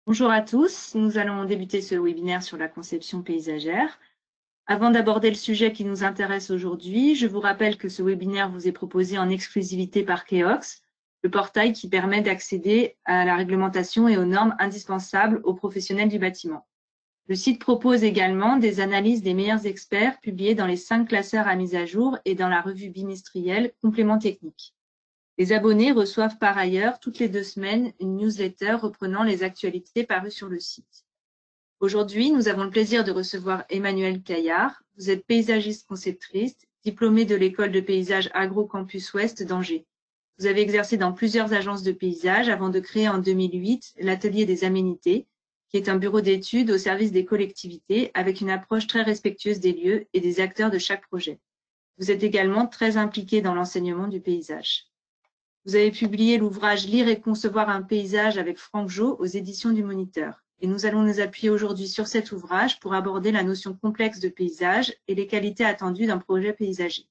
Bonjour à tous, nous allons débuter ce webinaire sur la conception paysagère. Avant d'aborder le sujet qui nous intéresse aujourd'hui, je vous rappelle que ce webinaire vous est proposé en exclusivité par Keox, le portail qui permet d'accéder à la réglementation et aux normes indispensables aux professionnels du bâtiment. Le site propose également des analyses des meilleurs experts publiées dans les 5 classeurs à mise à jour et dans la revue bimestrielle Complément technique. Les abonnés reçoivent par ailleurs toutes les 2 semaines une newsletter reprenant les actualités parues sur le site. Aujourd'hui, nous avons le plaisir de recevoir Emmanuelle Caillard. Vous êtes paysagiste conceptrice, diplômée de l'école de paysage Agro Campus Ouest d'Angers. Vous avez exercé dans plusieurs agences de paysage avant de créer en 2008 l'Atelier des Aménités, qui est un bureau d'études au service des collectivités avec une approche très respectueuse des lieux et des acteurs de chaque projet. Vous êtes également très impliquée dans l'enseignement du paysage. Vous avez publié l'ouvrage Lire et concevoir un paysage avec Franck Jo aux éditions du Moniteur. Et nous allons nous appuyer aujourd'hui sur cet ouvrage pour aborder la notion complexe de paysage et les qualités attendues d'un projet paysager.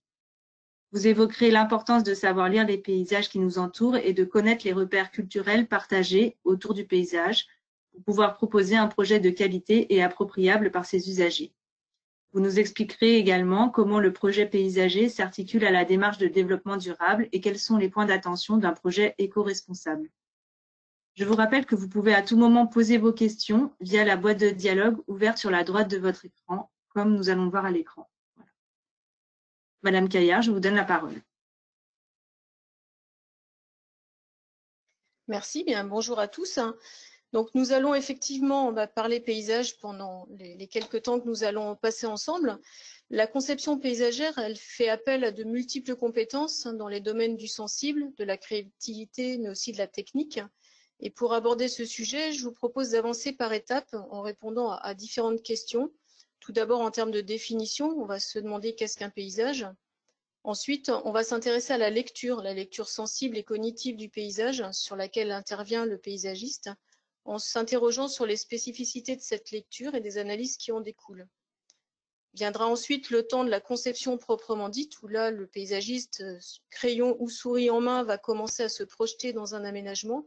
Vous évoquerez l'importance de savoir lire les paysages qui nous entourent et de connaître les repères culturels partagés autour du paysage pour pouvoir proposer un projet de qualité et appropriable par ses usagers. Vous nous expliquerez également comment le projet paysager s'articule à la démarche de développement durable et quels sont les points d'attention d'un projet éco-responsable. Je vous rappelle que vous pouvez à tout moment poser vos questions via la boîte de dialogue ouverte sur la droite de votre écran, comme nous allons le voir à l'écran. Voilà. Madame Caillard, je vous donne la parole. Merci, bien bonjour à tous. Donc nous allons effectivement parler paysage pendant les quelques temps que nous allons passer ensemble. La conception paysagère, elle fait appel à de multiples compétences dans les domaines du sensible, de la créativité, mais aussi de la technique. Et pour aborder ce sujet, je vous propose d'avancer par étapes en répondant à différentes questions. Tout d'abord, en termes de définition, on va se demander qu'est-ce qu'un paysage. Ensuite, on va s'intéresser à la lecture sensible et cognitive du paysage, sur laquelle intervient le paysagiste, en s'interrogeant sur les spécificités de cette lecture et des analyses qui en découlent. Viendra ensuite le temps de la conception proprement dite, où là, le paysagiste, crayon ou souris en main, va commencer à se projeter dans un aménagement.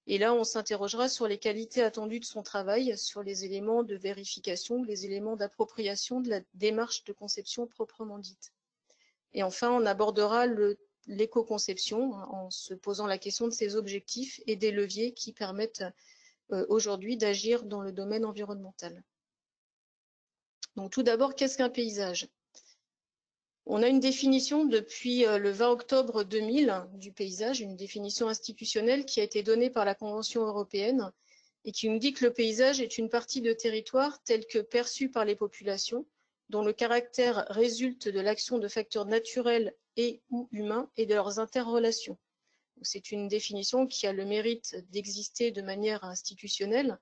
Et là, on s'interrogera sur les qualités attendues de son travail, sur les éléments de vérification, les éléments d'appropriation de la démarche de conception proprement dite. Et enfin, on abordera l'éco-conception en se posant la question de ses objectifs et des leviers qui permettent aujourd'hui d'agir dans le domaine environnemental. Donc tout d'abord, qu'est-ce qu'un paysage? On a une définition depuis le 20 octobre 2000 du paysage, une définition institutionnelle qui a été donnée par la Convention européenne et qui nous dit que le paysage est une partie de territoire telle que perçue par les populations, dont le caractère résulte de l'action de facteurs naturels et ou humains et de leurs interrelations. C'est une définition qui a le mérite d'exister de manière institutionnelle,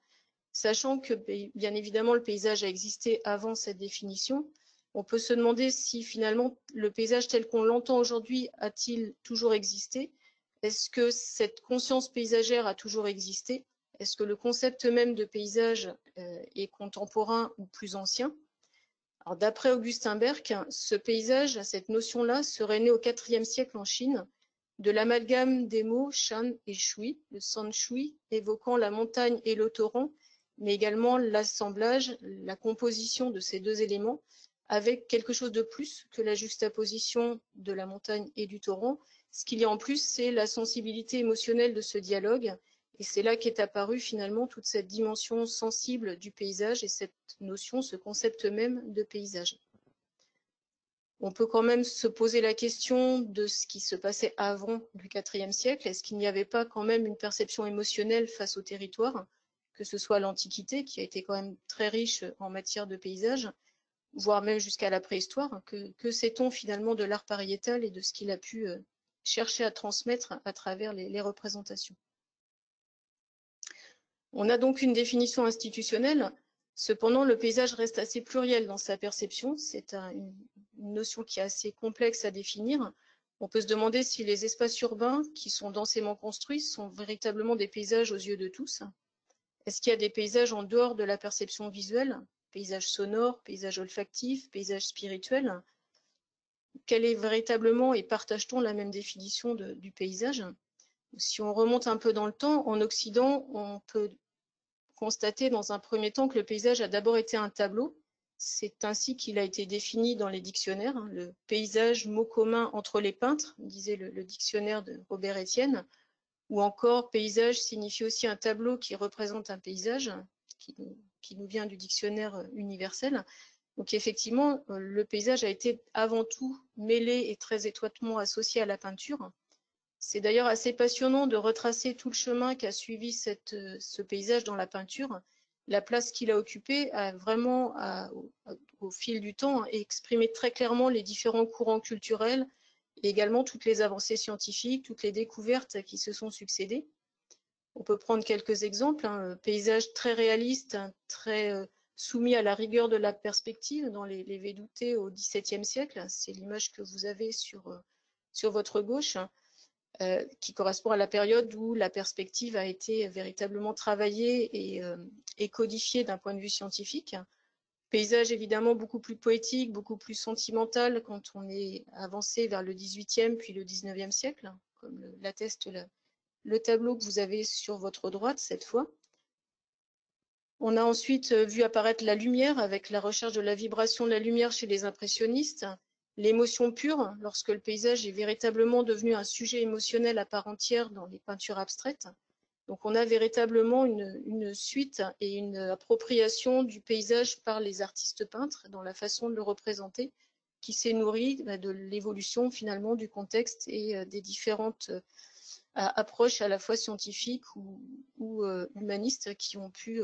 sachant que bien évidemment le paysage a existé avant cette définition. On peut se demander si finalement le paysage tel qu'on l'entend aujourd'hui a-t-il toujours existé? Est-ce que cette conscience paysagère a toujours existé? Est-ce que le concept même de paysage est contemporain ou plus ancien? Alors, d'après Augustin Berck, ce paysage, cette notion-là, serait né au IVe siècle en Chine, de l'amalgame des mots shan et shui, le san shui évoquant la montagne et le torrent, mais également l'assemblage, la composition de ces deux éléments, avec quelque chose de plus que la juxtaposition de la montagne et du torrent. Ce qu'il y a en plus, c'est la sensibilité émotionnelle de ce dialogue, et c'est là qu'est apparue finalement toute cette dimension sensible du paysage et cette notion, ce concept même de paysage. On peut quand même se poser la question de ce qui se passait avant du IVe siècle. Est-ce qu'il n'y avait pas quand même une perception émotionnelle face au territoire, que ce soit l'Antiquité, qui a été quand même très riche en matière de paysage, voire même jusqu'à la préhistoire? Que sait-on finalement de l'art pariétal et de ce qu'il a pu chercher à transmettre à travers les représentations? On a donc une définition institutionnelle. Cependant, le paysage reste assez pluriel dans sa perception. C'est une notion qui est assez complexe à définir. On peut se demander si les espaces urbains qui sont densément construits sont véritablement des paysages aux yeux de tous. Est-ce qu'il y a des paysages en dehors de la perception visuelle? Paysages sonores, paysages olfactifs, paysages spirituels? Quelle est véritablement, et partage-t-on la même définition du paysage? Si on remonte un peu dans le temps, en Occident, on peut constater dans un premier temps que le paysage a d'abord été un tableau. C'est ainsi qu'il a été défini dans les dictionnaires. Le paysage, mot commun entre les peintres, disait le dictionnaire de Robert Estienne, ou encore paysage signifie aussi un tableau qui représente un paysage, qui nous vient du dictionnaire universel. Donc effectivement, le paysage a été avant tout mêlé et très étroitement associé à la peinture. C'est d'ailleurs assez passionnant de retracer tout le chemin qu'a suivi ce paysage dans la peinture. La place qu'il a occupée a vraiment, au fil du temps, exprimé très clairement les différents courants culturels et également toutes les avancées scientifiques, toutes les découvertes qui se sont succédées. On peut prendre quelques exemples. Paysage très réaliste, très soumis à la rigueur de la perspective dans les Védoutés au XVIIe siècle. C'est l'image que vous avez sur votre gauche. Qui correspond à la période où la perspective a été véritablement travaillée et codifiée d'un point de vue scientifique. Paysage évidemment beaucoup plus poétique, beaucoup plus sentimental quand on est avancé vers le XVIIIe puis le XIXe siècle, comme l'atteste le tableau que vous avez sur votre droite cette fois. On a ensuite vu apparaître la lumière avec la recherche de la vibration de la lumière chez les impressionnistes, l'émotion pure, lorsque le paysage est véritablement devenu un sujet émotionnel à part entière dans les peintures abstraites. Donc on a véritablement une suite et une appropriation du paysage par les artistes peintres dans la façon de le représenter, qui s'est nourrie de l'évolution finalement du contexte et des différentes approches à la fois scientifiques ou humanistes qui ont pu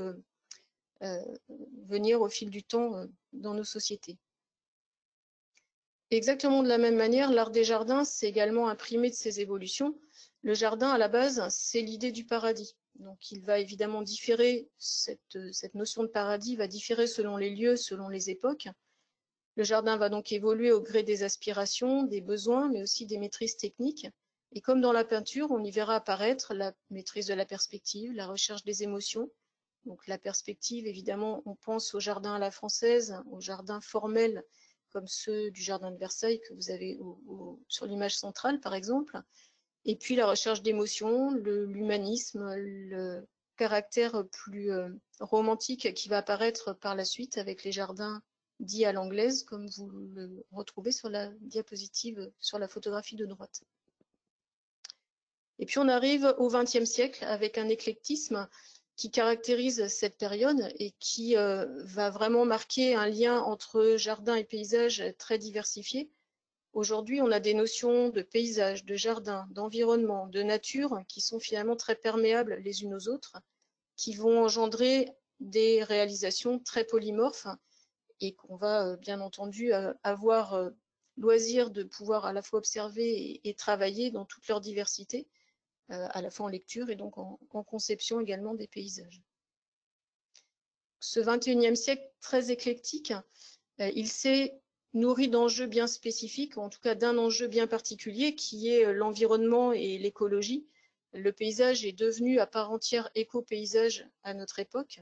venir au fil du temps dans nos sociétés. Exactement de la même manière, l'art des jardins s'est également imprimé de ces évolutions. Le jardin, à la base, c'est l'idée du paradis. Donc, il va évidemment différer, cette notion de paradis va différer selon les lieux, selon les époques. Le jardin va donc évoluer au gré des aspirations, des besoins, mais aussi des maîtrises techniques. Et comme dans la peinture, on y verra apparaître la maîtrise de la perspective, la recherche des émotions. Donc, la perspective, évidemment, on pense au jardin à la française, au jardin formel, comme ceux du jardin de Versailles que vous avez sur l'image centrale, par exemple. Et puis la recherche d'émotions, l'humanisme, le caractère plus romantique qui va apparaître par la suite avec les jardins dits à l'anglaise, comme vous le retrouvez sur la diapositive, sur la photographie de droite. Et puis on arrive au XXe siècle avec un éclectisme qui caractérise cette période et qui va vraiment marquer un lien entre jardin et paysage très diversifié. Aujourd'hui, on a des notions de paysage, de jardin, d'environnement, de nature qui sont finalement très perméables les unes aux autres, qui vont engendrer des réalisations très polymorphes et qu'on va bien entendu avoir loisir de pouvoir à la fois observer et travailler dans toute leur diversité, à la fois en lecture et donc en conception également des paysages. Ce XXIe siècle très éclectique, il s'est nourri d'enjeux bien spécifiques, ou en tout cas d'un enjeu bien particulier qui est l'environnement et l'écologie. Le paysage est devenu à part entière éco-paysage à notre époque.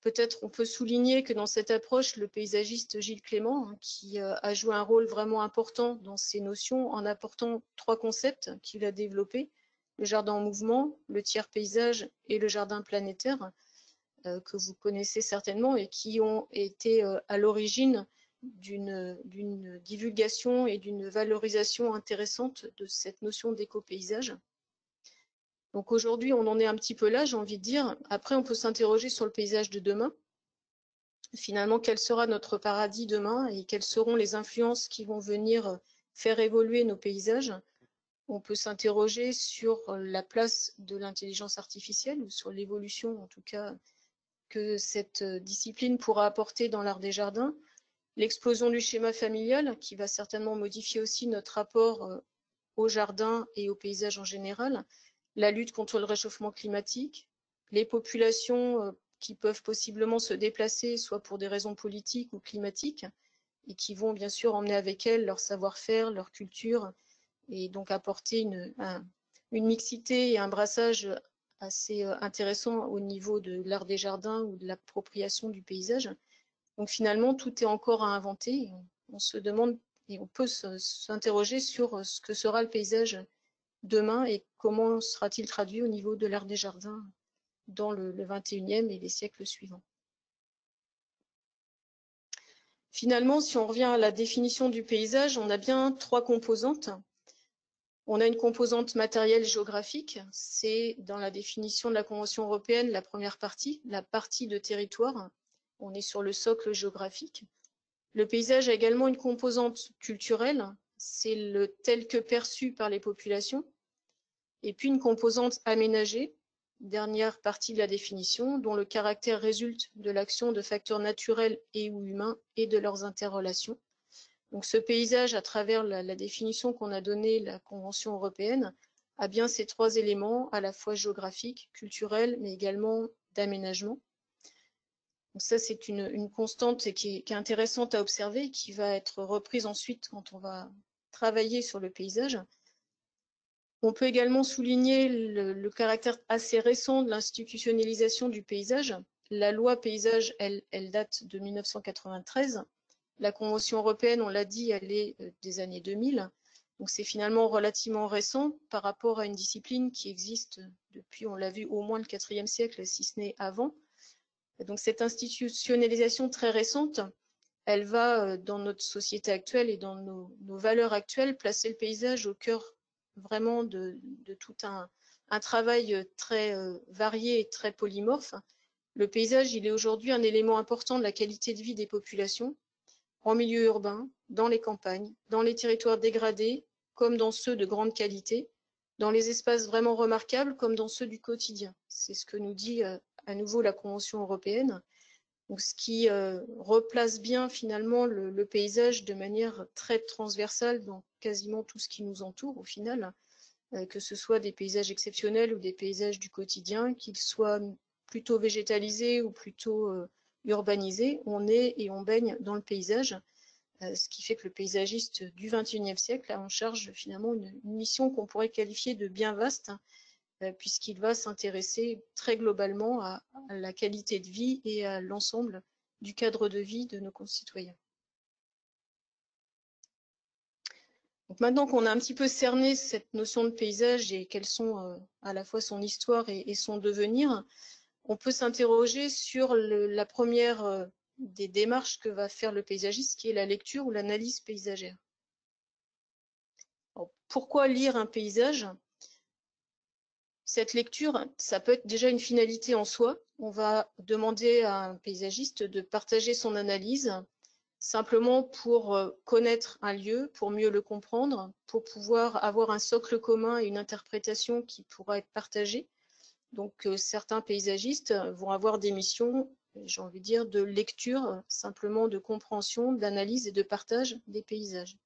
Peut-être on peut souligner que dans cette approche, le paysagiste Gilles Clément, qui a joué un rôle vraiment important dans ces notions en apportant 3 concepts qu'il a développés, le jardin en mouvement, le tiers paysage et le jardin planétaire, que vous connaissez certainement et qui ont été à l'origine d'une divulgation et d'une valorisation intéressante de cette notion d'éco-paysage. Donc aujourd'hui, on en est un petit peu là, j'ai envie de dire. Après, on peut s'interroger sur le paysage de demain. Finalement, quel sera notre paradis demain et quelles seront les influences qui vont venir faire évoluer nos paysages? On peut s'interroger sur la place de l'intelligence artificielle ou sur l'évolution, en tout cas, que cette discipline pourra apporter dans l'art des jardins. L'explosion du schéma familial qui va certainement modifier aussi notre rapport au jardin et au paysage en général. La lutte contre le réchauffement climatique, les populations qui peuvent possiblement se déplacer, soit pour des raisons politiques ou climatiques, et qui vont bien sûr emmener avec elles leur savoir-faire, leur culture, et donc apporter une mixité et un brassage assez intéressant au niveau de l'art des jardins ou de l'appropriation du paysage. Donc finalement, tout est encore à inventer. On se demande et on peut s'interroger sur ce que sera le paysage demain et comment sera-t-il traduit au niveau de l'art des jardins dans le XXIe et les siècles suivants. Finalement, si on revient à la définition du paysage, on a bien trois composantes. On a une composante matérielle géographique, c'est dans la définition de la Convention européenne la première partie, la partie de territoire. On est sur le socle géographique. Le paysage a également une composante culturelle, c'est le tel que perçu par les populations. Et puis une composante aménagée, dernière partie de la définition, dont le caractère résulte de l'action de facteurs naturels et ou humains et de leurs interrelations. Donc ce paysage, à travers la définition qu'on a donnée, la Convention européenne, a bien ces trois éléments, à la fois géographiques, culturels, mais également d'aménagement. Donc ça, c'est une constante qui est intéressante à observer, qui va être reprise ensuite quand on va travailler sur le paysage. On peut également souligner le caractère assez récent de l'institutionnalisation du paysage. La loi paysage, elle date de 1993. La Convention européenne, on l'a dit, elle est des années 2000. Donc c'est finalement relativement récent par rapport à une discipline qui existe depuis, on l'a vu, au moins le IVe siècle, si ce n'est avant. Donc cette institutionnalisation très récente, elle va, dans notre société actuelle et dans nos valeurs actuelles, placer le paysage au cœur vraiment de tout un travail très varié et très polymorphe. Le paysage, il est aujourd'hui un élément important de la qualité de vie des populations, en milieu urbain, dans les campagnes, dans les territoires dégradés, comme dans ceux de grande qualité, dans les espaces vraiment remarquables, comme dans ceux du quotidien. C'est ce que nous dit à nouveau la Convention européenne. Donc, ce qui replace bien finalement le paysage de manière très transversale dans quasiment tout ce qui nous entoure au final, que ce soit des paysages exceptionnels ou des paysages du quotidien, qu'ils soient plutôt végétalisés ou plutôt urbanisés, on est et on baigne dans le paysage, ce qui fait que le paysagiste du XXIe siècle a en charge finalement une mission qu'on pourrait qualifier de bien vaste, puisqu'il va s'intéresser très globalement à la qualité de vie et à l'ensemble du cadre de vie de nos concitoyens. Donc maintenant qu'on a un petit peu cerné cette notion de paysage et quelles sont à la fois son histoire et son devenir, on peut s'interroger sur la première des démarches que va faire le paysagiste, qui est la lecture ou l'analyse paysagère. Alors, pourquoi lire un paysage ? Cette lecture, ça peut être déjà une finalité en soi. On va demander à un paysagiste de partager son analyse simplement pour connaître un lieu, pour mieux le comprendre, pour pouvoir avoir un socle commun et une interprétation qui pourra être partagée. Donc certains paysagistes vont avoir des missions, j'ai envie de dire, de lecture, simplement de compréhension, d'analyse et de partage des paysages.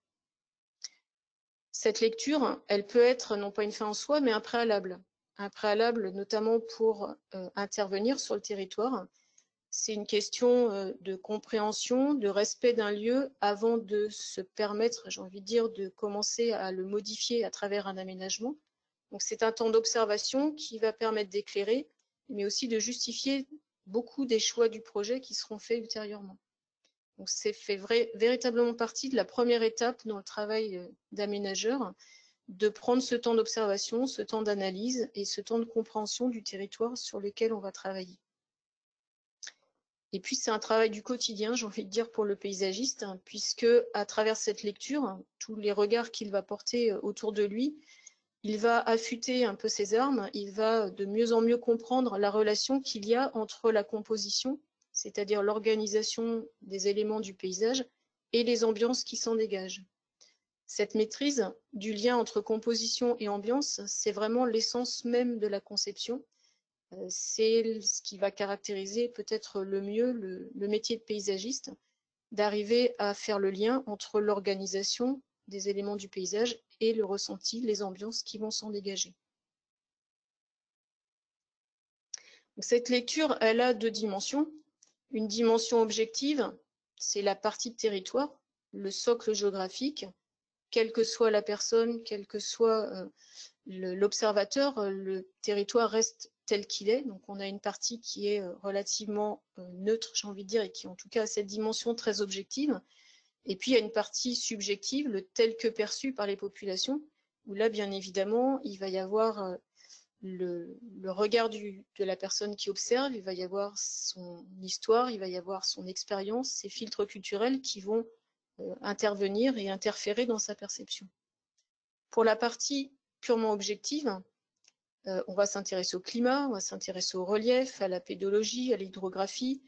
Cette lecture, elle peut être non pas une fin en soi, mais un préalable notamment pour intervenir sur le territoire. C'est une question de compréhension, de respect d'un lieu avant de se permettre, j'ai envie de dire, de commencer à le modifier à travers un aménagement. Donc c'est un temps d'observation qui va permettre d'éclairer, mais aussi de justifier beaucoup des choix du projet qui seront faits ultérieurement. Donc c'est fait véritablement partie de la première étape dans le travail d'aménageur, de prendre ce temps d'observation, ce temps d'analyse et ce temps de compréhension du territoire sur lequel on va travailler. Et puis c'est un travail du quotidien, j'ai envie de dire, pour le paysagiste, puisque à travers cette lecture, tous les regards qu'il va porter autour de lui, il va affûter un peu ses armes, il va de mieux en mieux comprendre la relation qu'il y a entre la composition, c'est-à-dire l'organisation des éléments du paysage, et les ambiances qui s'en dégagent. Cette maîtrise du lien entre composition et ambiance, c'est vraiment l'essence même de la conception. C'est ce qui va caractériser peut-être le mieux le métier de paysagiste, d'arriver à faire le lien entre l'organisation des éléments du paysage et le ressenti, les ambiances qui vont s'en dégager. Donc, cette lecture, elle a deux dimensions. Une dimension objective, c'est la partie de territoire, le socle géographique, quelle que soit la personne, quel que soit l'observateur, le territoire reste tel qu'il est. Donc on a une partie qui est relativement neutre, j'ai envie de dire, et qui en tout cas a cette dimension très objective. Et puis il y a une partie subjective, le tel que perçu par les populations, où là, bien évidemment, il va y avoir le regard de la personne qui observe, il va y avoir son histoire, il va y avoir son expérience, ses filtres culturels qui vont intervenir et interférer dans sa perception. Pour la partie purement objective, on va s'intéresser au climat, on va s'intéresser au relief, à la pédologie, à l'hydrographie,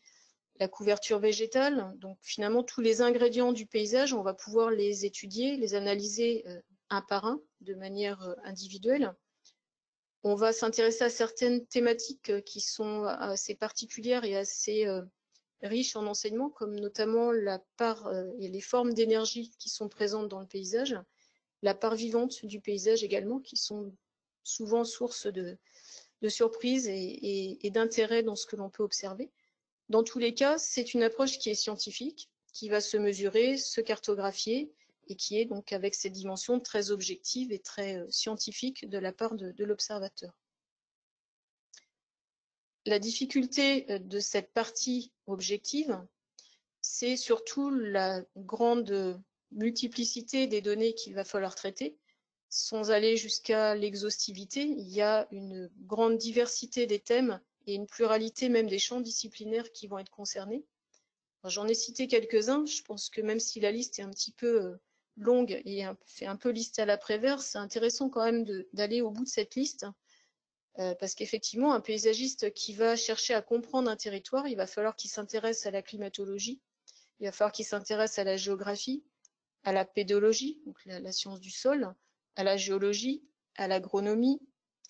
la couverture végétale. Donc finalement, tous les ingrédients du paysage, on va pouvoir les étudier, les analyser un par un, de manière individuelle. On va s'intéresser à certaines thématiques qui sont assez particulières et assez riches en enseignements, comme notamment la part et les formes d'énergie qui sont présentes dans le paysage, la part vivante du paysage également, qui sont souvent source de surprise et d'intérêt dans ce que l'on peut observer. Dans tous les cas, c'est une approche qui est scientifique, qui va se mesurer, se cartographier, et qui est donc avec cette dimension très objective et très scientifique de la part de l'observateur. La difficulté de cette partie objective, c'est surtout la grande multiplicité des données qu'il va falloir traiter. Sans aller jusqu'à l'exhaustivité, il y a une grande diversité des thèmes et une pluralité même des champs disciplinaires qui vont être concernés. J'en ai cité quelques-uns. Je pense que même si la liste est un petit peu longue et fait un peu liste à l'après-vert, c'est intéressant quand même d'aller au bout de cette liste, parce qu'effectivement, un paysagiste qui va chercher à comprendre un territoire, il va falloir qu'il s'intéresse à la climatologie, il va falloir qu'il s'intéresse à la géographie, à la pédologie, donc la science du sol, à la géologie, à l'agronomie,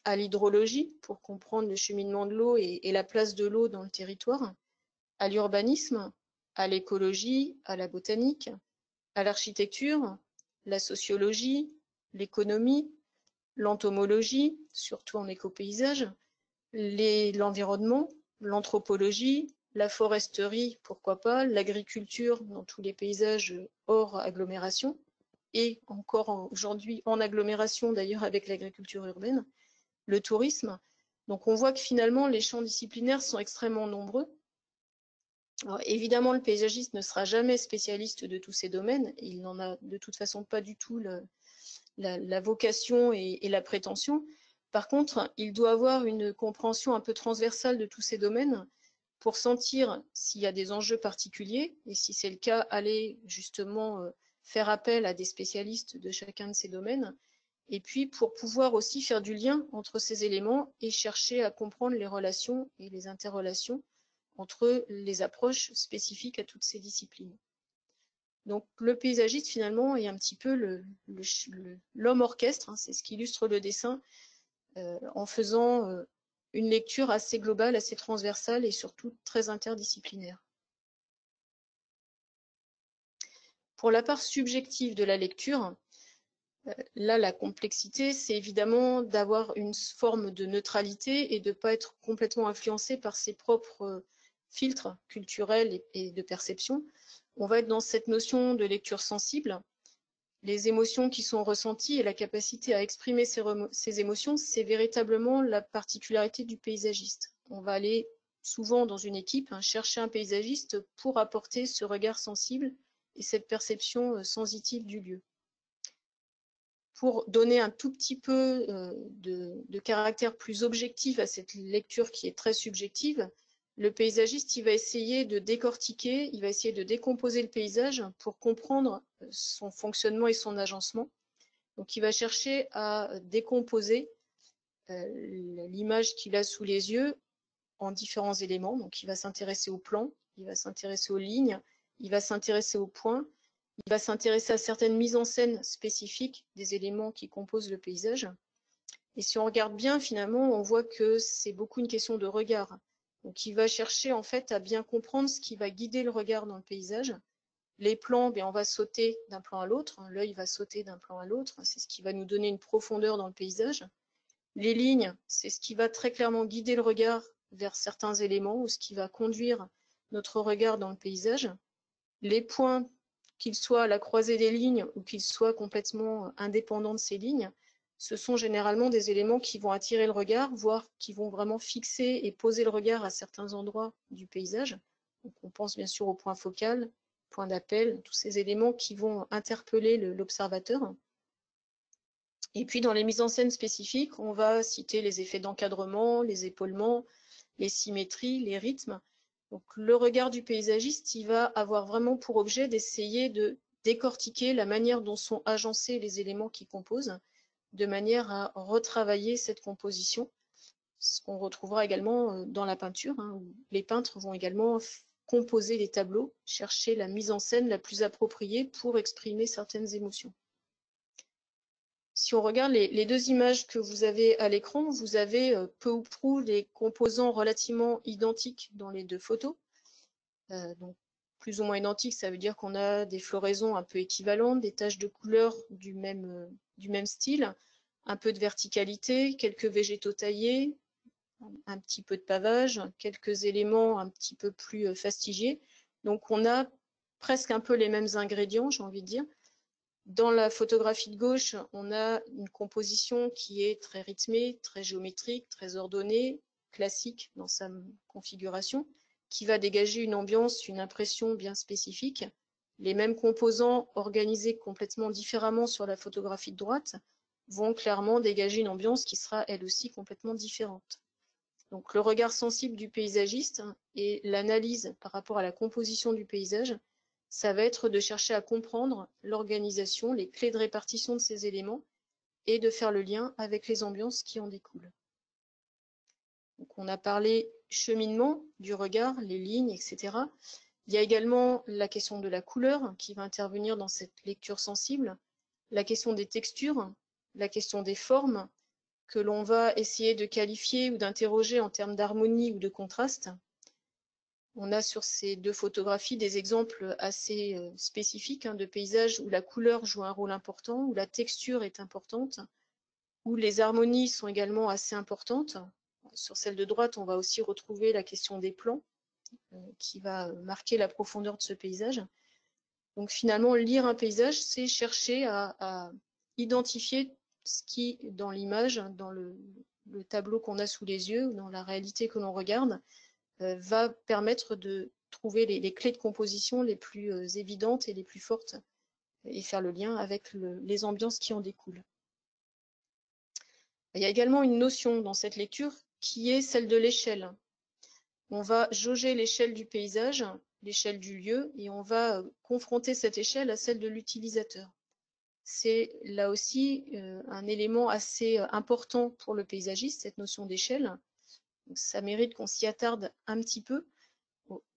à l'hydrologie, pour comprendre le cheminement de l'eau et la place de l'eau dans le territoire, à l'urbanisme, à l'écologie, à la botanique, à l'architecture, la sociologie, l'économie, l'entomologie, surtout en écopaysage, l'environnement, l'anthropologie, la foresterie, pourquoi pas, l'agriculture dans tous les paysages hors agglomération, et encore aujourd'hui en agglomération d'ailleurs avec l'agriculture urbaine, le tourisme. Donc on voit que finalement les champs disciplinaires sont extrêmement nombreux. Alors, évidemment, le paysagiste ne sera jamais spécialiste de tous ces domaines, il n'en a de toute façon pas du tout la vocation et la prétention. Par contre, il doit avoir une compréhension un peu transversale de tous ces domaines pour sentir s'il y a des enjeux particuliers et si c'est le cas, aller justement faire appel à des spécialistes de chacun de ces domaines, et puis pour pouvoir aussi faire du lien entre ces éléments et chercher à comprendre les relations et les interrelations entre les approches spécifiques à toutes ces disciplines. Donc le paysagiste finalement est un petit peu l'homme orchestre, hein, c'est ce qui illustre le dessin, en faisant une lecture assez globale, assez transversale et surtout très interdisciplinaire. Pour la part subjective de la lecture, là la complexité, c'est évidemment d'avoir une forme de neutralité et de ne pas être complètement influencé par ses propres filtres culturels et de perception. On va être dans cette notion de lecture sensible. Les émotions qui sont ressenties et la capacité à exprimer ces émotions, c'est véritablement la particularité du paysagiste. On va aller souvent dans une équipe chercher un paysagiste pour apporter ce regard sensible et cette perception sensitive du lieu. Pour donner un tout petit peu de caractère plus objectif à cette lecture qui est très subjective, le paysagiste, il va essayer de décortiquer, il va essayer de décomposer le paysage pour comprendre son fonctionnement et son agencement. Donc, il va chercher à décomposer l'image qu'il a sous les yeux en différents éléments. Donc, il va s'intéresser au plan, il va s'intéresser aux lignes, il va s'intéresser aux points, il va s'intéresser à certaines mises en scène spécifiques des éléments qui composent le paysage. Et si on regarde bien, finalement, on voit que c'est beaucoup une question de regard. Donc, il va chercher en fait à bien comprendre ce qui va guider le regard dans le paysage. Les plans, on va sauter d'un plan à l'autre. L'œil va sauter d'un plan à l'autre. C'est ce qui va nous donner une profondeur dans le paysage. Les lignes, c'est ce qui va très clairement guider le regard vers certains éléments ou ce qui va conduire notre regard dans le paysage. Les points, qu'ils soient à la croisée des lignes ou qu'ils soient complètement indépendants de ces lignes, ce sont généralement des éléments qui vont attirer le regard, voire qui vont vraiment fixer et poser le regard à certains endroits du paysage. Donc on pense bien sûr au point focal, point d'appel, tous ces éléments qui vont interpeller l'observateur. Et puis dans les mises en scène spécifiques, on va citer les effets d'encadrement, les épaulements, les symétries, les rythmes. Donc le regard du paysagiste, il va avoir vraiment pour objet d'essayer de décortiquer la manière dont sont agencés les éléments qui composent, de manière à retravailler cette composition, ce qu'on retrouvera également dans la peinture, où les peintres vont également composer les tableaux, chercher la mise en scène la plus appropriée pour exprimer certaines émotions. Si on regarde les deux images que vous avez à l'écran, vous avez peu ou prou des composants relativement identiques dans les deux photos. Donc, plus ou moins identiques, ça veut dire qu'on a des floraisons un peu équivalentes, des taches de couleur du même style, un peu de verticalité, quelques végétaux taillés, un petit peu de pavage, quelques éléments un petit peu plus fastigiés. Donc, on a presque un peu les mêmes ingrédients, j'ai envie de dire. Dans la photographie de gauche, on a une composition qui est très rythmée, très géométrique, très ordonnée, classique dans sa configuration, qui va dégager une ambiance, une impression bien spécifique. Les mêmes composants organisés complètement différemment sur la photographie de droite vont clairement dégager une ambiance qui sera elle aussi complètement différente. Donc le regard sensible du paysagiste et l'analyse par rapport à la composition du paysage, ça va être de chercher à comprendre l'organisation, les clés de répartition de ces éléments et de faire le lien avec les ambiances qui en découlent. Donc on a parlé cheminement du regard, les lignes, etc. Il y a également la question de la couleur qui va intervenir dans cette lecture sensible, la question des textures, la question des formes que l'on va essayer de qualifier ou d'interroger en termes d'harmonie ou de contraste. On a sur ces deux photographies des exemples assez spécifiques de paysages où la couleur joue un rôle important, où la texture est importante, où les harmonies sont également assez importantes. Sur celle de droite, on va aussi retrouver la question des plans qui va marquer la profondeur de ce paysage. Donc finalement, lire un paysage, c'est chercher à identifier ce qui, dans l'image, dans le tableau qu'on a sous les yeux, ou dans la réalité que l'on regarde, va permettre de trouver les clés de composition les plus évidentes et les plus fortes et faire le lien avec les ambiances qui en découlent. Il y a également une notion dans cette lecture qui est celle de l'échelle. On va jauger l'échelle du paysage, l'échelle du lieu, et on va confronter cette échelle à celle de l'utilisateur. C'est là aussi un élément assez important pour le paysagiste, cette notion d'échelle. Ça mérite qu'on s'y attarde un petit peu.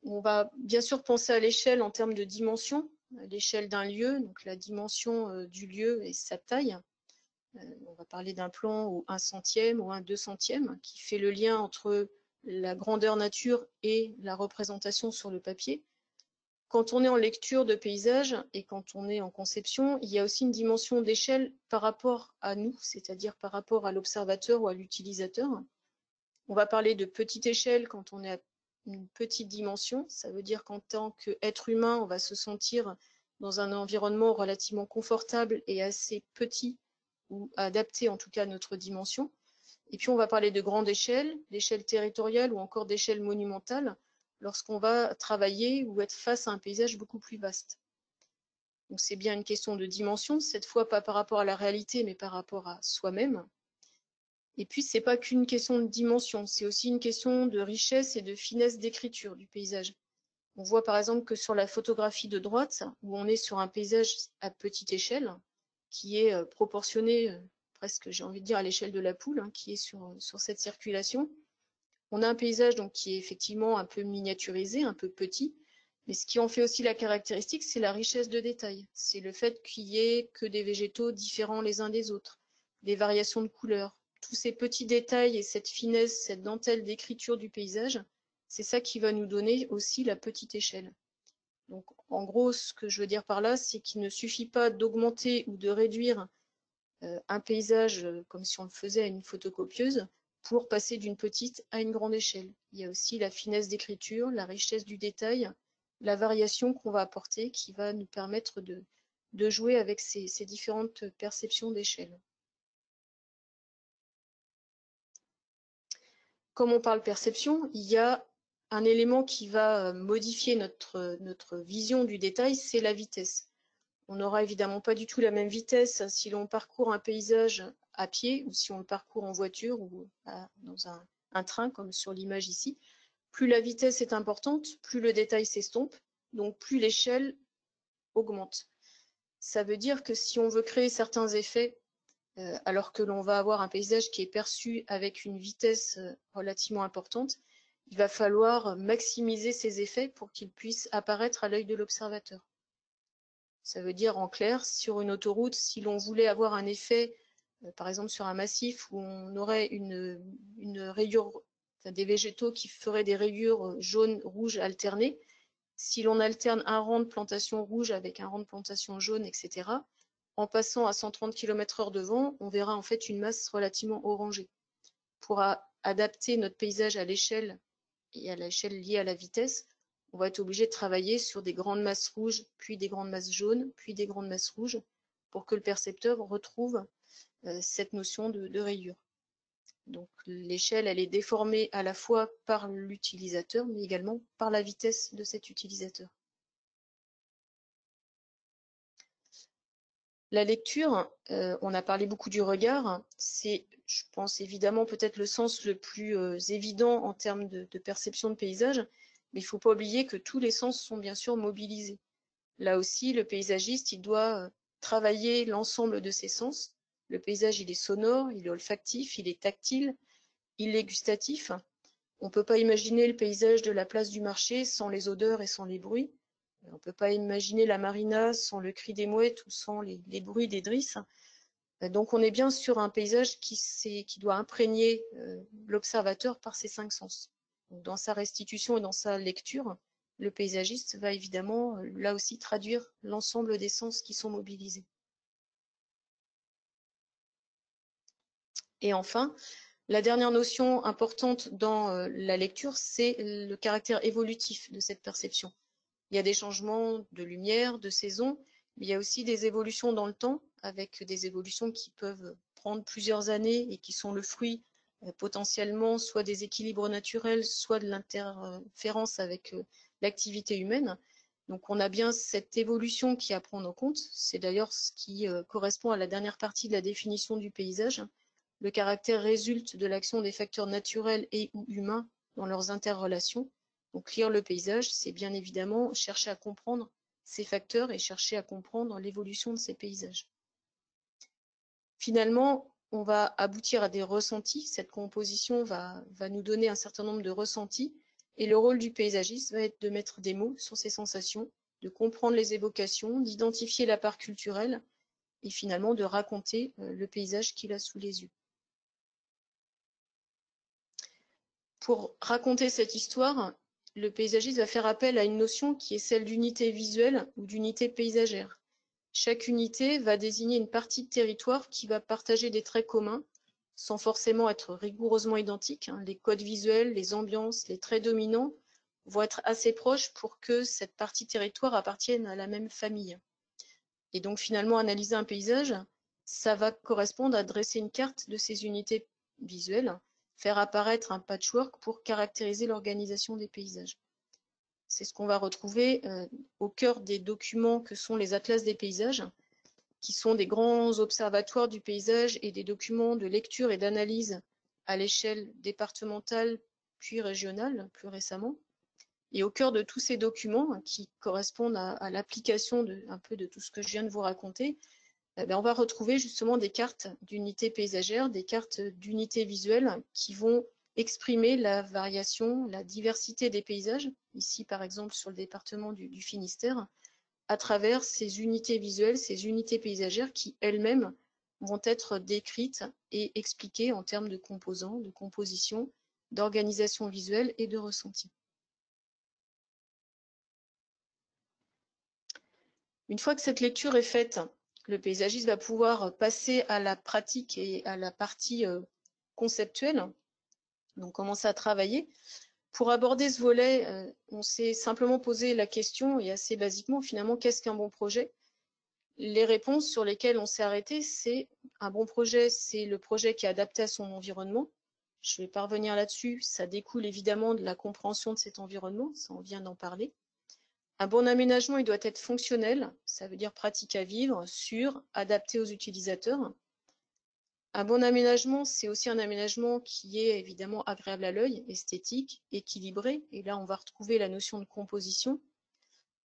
On va bien sûr penser à l'échelle en termes de dimension, l'échelle d'un lieu, donc la dimension du lieu et sa taille. On va parler d'un plan au 1/100e ou 1/200e qui fait le lien entre la grandeur nature et la représentation sur le papier. Quand on est en lecture de paysage et quand on est en conception, il y a aussi une dimension d'échelle par rapport à nous, c'est-à-dire par rapport à l'observateur ou à l'utilisateur. On va parler de petite échelle quand on est à une petite dimension. Ça veut dire qu'en tant qu'être humain, on va se sentir dans un environnement relativement confortable et assez petit ou adapté en tout cas à notre dimension. Et puis on va parler de grande échelle, d'échelle territoriale ou encore d'échelle monumentale lorsqu'on va travailler ou être face à un paysage beaucoup plus vaste. Donc c'est bien une question de dimension, cette fois pas par rapport à la réalité mais par rapport à soi-même. Et puis, ce n'est pas qu'une question de dimension, c'est aussi une question de richesse et de finesse d'écriture du paysage. On voit par exemple que sur la photographie de droite, où on est sur un paysage à petite échelle, qui est proportionné presque, j'ai envie de dire, à l'échelle de la poule, qui est sur cette circulation, on a un paysage donc, qui est effectivement un peu miniaturisé, un peu petit, mais ce qui en fait aussi la caractéristique, c'est la richesse de détails. C'est le fait qu'il n'y ait que des végétaux différents les uns des autres, des variations de couleurs. Tous ces petits détails et cette finesse, cette dentelle d'écriture du paysage, c'est ça qui va nous donner aussi la petite échelle. Donc, en gros, ce que je veux dire par là, c'est qu'il ne suffit pas d'augmenter ou de réduire un paysage comme si on le faisait à une photocopieuse pour passer d'une petite à une grande échelle. Il y a aussi la finesse d'écriture, la richesse du détail, la variation qu'on va apporter qui va nous permettre de jouer avec ces différentes perceptions d'échelle. Comme on parle perception, il y a un élément qui va modifier notre vision du détail, c'est la vitesse. On n'aura évidemment pas du tout la même vitesse si l'on parcourt un paysage à pied ou si on le parcourt en voiture ou dans un train, comme sur l'image ici. Plus la vitesse est importante, plus le détail s'estompe, donc plus l'échelle augmente. Ça veut dire que si on veut créer certains effets, alors que l'on va avoir un paysage qui est perçu avec une vitesse relativement importante, il va falloir maximiser ces effets pour qu'ils puissent apparaître à l'œil de l'observateur. Ça veut dire en clair, sur une autoroute, si l'on voulait avoir un effet, par exemple sur un massif où on aurait une rayure, enfin, des végétaux qui feraient des rayures jaunes, rouges alternées, si l'on alterne un rang de plantation rouge avec un rang de plantation jaune, etc., en passant à 130 km/h devant, on verra en fait une masse relativement orangée. Pour adapter notre paysage à l'échelle et à l'échelle liée à la vitesse, on va être obligé de travailler sur des grandes masses rouges, puis des grandes masses jaunes, puis des grandes masses rouges, pour que le percepteur retrouve cette notion de rayure. Donc l'échelle, elle est déformée à la fois par l'utilisateur, mais également par la vitesse de cet utilisateur. La lecture, on a parlé beaucoup du regard, c'est, je pense évidemment, peut-être le sens le plus évident en termes de perception de paysage, mais il ne faut pas oublier que tous les sens sont bien sûr mobilisés. Là aussi, le paysagiste, il doit travailler l'ensemble de ses sens. Le paysage, il est sonore, il est olfactif, il est tactile, il est gustatif. On ne peut pas imaginer le paysage de la place du marché sans les odeurs et sans les bruits. On ne peut pas imaginer la marina sans le cri des mouettes ou sans les bruits des drisses. Donc on est bien sur un paysage qui doit imprégner l'observateur par ses 5 sens. Donc, dans sa restitution et dans sa lecture, le paysagiste va évidemment là aussi traduire l'ensemble des sens qui sont mobilisés. Et enfin, la dernière notion importante dans la lecture, c'est le caractère évolutif de cette perception. Il y a des changements de lumière, de saison, mais il y a aussi des évolutions dans le temps, avec des évolutions qui peuvent prendre plusieurs années et qui sont le fruit potentiellement soit des équilibres naturels, soit de l'interférence avec l'activité humaine. Donc on a bien cette évolution qui est à prendre en compte. C'est d'ailleurs ce qui correspond à la dernière partie de la définition du paysage. Le caractère résulte de l'action des facteurs naturels et ou humains dans leurs interrelations. Donc lire le paysage, c'est bien évidemment chercher à comprendre ces facteurs et chercher à comprendre l'évolution de ces paysages. Finalement, on va aboutir à des ressentis. Cette composition va nous donner un certain nombre de ressentis. Et le rôle du paysagiste va être de mettre des mots sur ces sensations, de comprendre les évocations, d'identifier la part culturelle et finalement de raconter le paysage qu'il a sous les yeux. Pour raconter cette histoire, le paysagiste va faire appel à une notion qui est celle d'unité visuelle ou d'unité paysagère. Chaque unité va désigner une partie de territoire qui va partager des traits communs, sans forcément être rigoureusement identiques. Les codes visuels, les ambiances, les traits dominants vont être assez proches pour que cette partie territoire appartienne à la même famille. Et donc finalement, analyser un paysage, ça va correspondre à dresser une carte de ces unités visuelles, faire apparaître un patchwork pour caractériser l'organisation des paysages. C'est ce qu'on va retrouver au cœur des documents que sont les atlas des paysages, qui sont des grands observatoires du paysage et des documents de lecture et d'analyse à l'échelle départementale puis régionale plus récemment. Et au cœur de tous ces documents qui correspondent à l'application un peu de tout ce que je viens de vous raconter, on va retrouver justement des cartes d'unités paysagères, des cartes d'unités visuelles qui vont exprimer la variation, la diversité des paysages, ici par exemple sur le département du Finistère, à travers ces unités visuelles, ces unités paysagères qui elles-mêmes vont être décrites et expliquées en termes de composants, de composition, d'organisation visuelle et de ressenti. Une fois que cette lecture est faite, le paysagiste va pouvoir passer à la pratique et à la partie conceptuelle, donc commencer à travailler. Pour aborder ce volet, on s'est simplement posé la question, et assez basiquement finalement, qu'est-ce qu'un bon projet? Les réponses sur lesquelles on s'est arrêté, c'est un bon projet, c'est le projet qui est adapté à son environnement. Je vais pas revenir là-dessus, ça découle évidemment de la compréhension de cet environnement, ça on vient d'en parler. Un bon aménagement, il doit être fonctionnel, ça veut dire pratique à vivre, sûr, adapté aux utilisateurs. Un bon aménagement, c'est aussi un aménagement qui est évidemment agréable à l'œil, esthétique, équilibré. Et là, on va retrouver la notion de composition.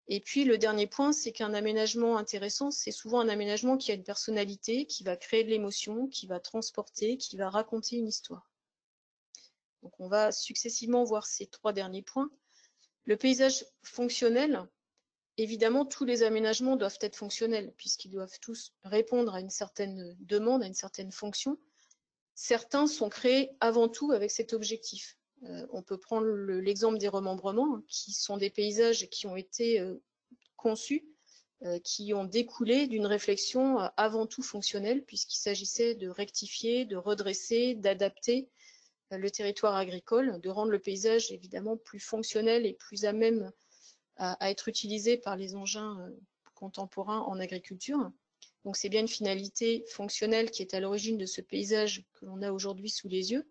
Et puis, le dernier point, c'est qu'un aménagement intéressant, c'est souvent un aménagement qui a une personnalité, qui va créer de l'émotion, qui va transporter, qui va raconter une histoire. Donc, on va successivement voir ces 3 derniers points. Le paysage fonctionnel, évidemment, tous les aménagements doivent être fonctionnels, puisqu'ils doivent tous répondre à une certaine demande, à une certaine fonction. Certains sont créés avant tout avec cet objectif. On peut prendre l'exemple des remembrements, qui sont des paysages qui ont été conçus, qui ont découlé d'une réflexion avant tout fonctionnelle, puisqu'il s'agissait de rectifier, de redresser, d'adapter le territoire agricole, de rendre le paysage évidemment plus fonctionnel et plus à même à être utilisé par les engins contemporains en agriculture. Donc c'est bien une finalité fonctionnelle qui est à l'origine de ce paysage que l'on a aujourd'hui sous les yeux.